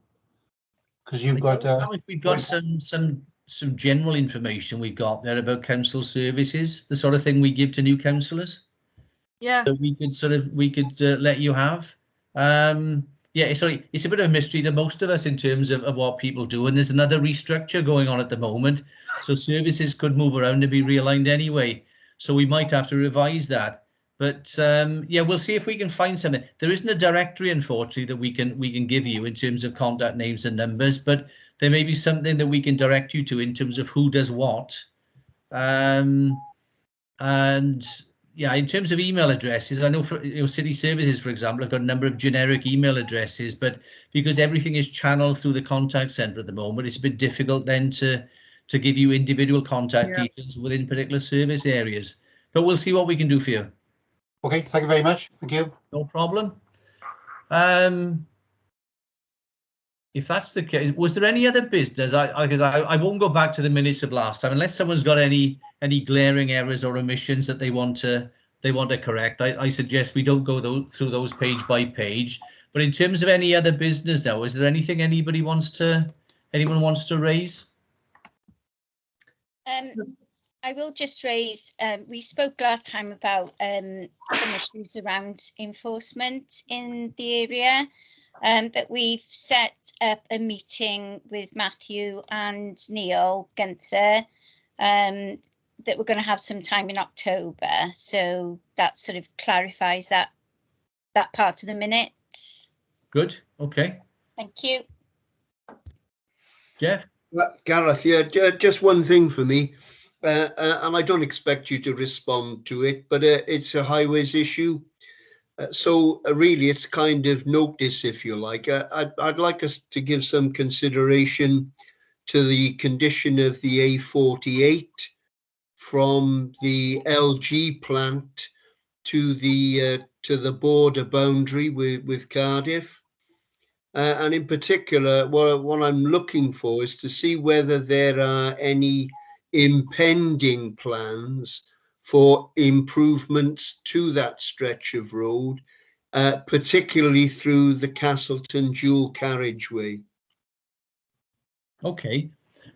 because you've got. If we've got some general information we've got there about council services, the sort of thing we give to new councillors. Yeah. That we could let you have. Yeah, it's a bit of a mystery to most of us in terms of what people do, and there's another restructure going on at the moment, so services could move around and be realigned anyway. So we might have to revise that. But yeah, we'll see if we can find something. There isn't a directory, unfortunately, that we can give you in terms of contact names and numbers, but there may be something that we can direct you to in terms of who does what. And yeah, in terms of email addresses, I know for city services, for example, have got a number of generic email addresses, but because everything is channeled through the contact centre at the moment, it's a bit difficult then to give you individual contact details within particular service areas. But we'll see what we can do for you. Okay, thank you very much. Thank you. No problem. If that's the case, was there any other business? Because I won't go back to the minutes of last time unless someone's got any glaring errors or omissions that they want to correct. I suggest we don't go through those page by page. But in terms of any other business now, is there anything anyone wants to raise? I will just raise, we spoke last time about some issues around enforcement in the area, but we've set up a meeting with Matthew and Neil Gunther that we're going to have some time in October. So that sort of clarifies that part of the minutes. Good. Okay. Thank you. Jeff? Gareth, yeah, just one thing for me. And I don't expect you to respond to it, but it's a highways issue. So really, it's kind of notice, if you like. I'd like us to give some consideration to the condition of the A48 from the LG plant to the border boundary with Cardiff. And in particular, what I'm looking for is to see whether there are any impending plans for improvements to that stretch of road, particularly through the Castleton dual carriageway. Okay,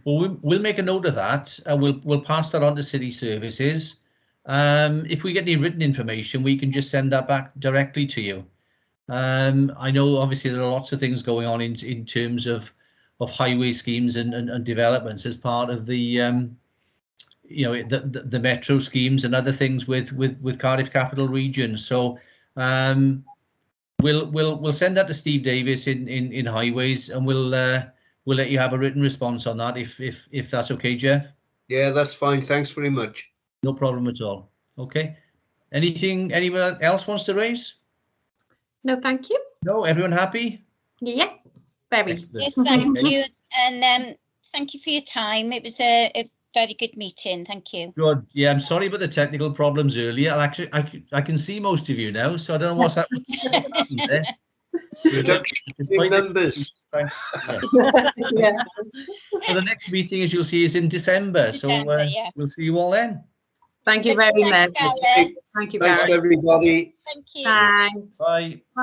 well, we'll make a note of that and we'll pass that on to city services. If we get any written information, we can just send that back directly to you. I know obviously there are lots of things going on in terms of highway schemes and developments as part of the the metro schemes and other things with Cardiff Capital Region. So we'll send that to Steve Davis in highways, and we'll let you have a written response on that if that's okay, Jeff. Yeah, that's fine. Thanks very much. No problem at all. Okay. Anyone else wants to raise? No, thank you. No, everyone happy? Yeah, very. Excellent. Yes, thank you. And thank you for your time. It was a very good meeting. Thank you. Good. Yeah, I'm sorry about the technical problems earlier. I can see most of you now, so I don't know what's happened there. Reduction in numbers. Thanks. Yeah. Yeah. So the next meeting, as you'll see, is in December. So yeah. we'll see you all then. Thank you very much. Thanks, Gareth. Thank you, Thanks, Gareth. everybody. Thank you. Thanks. Bye. Bye.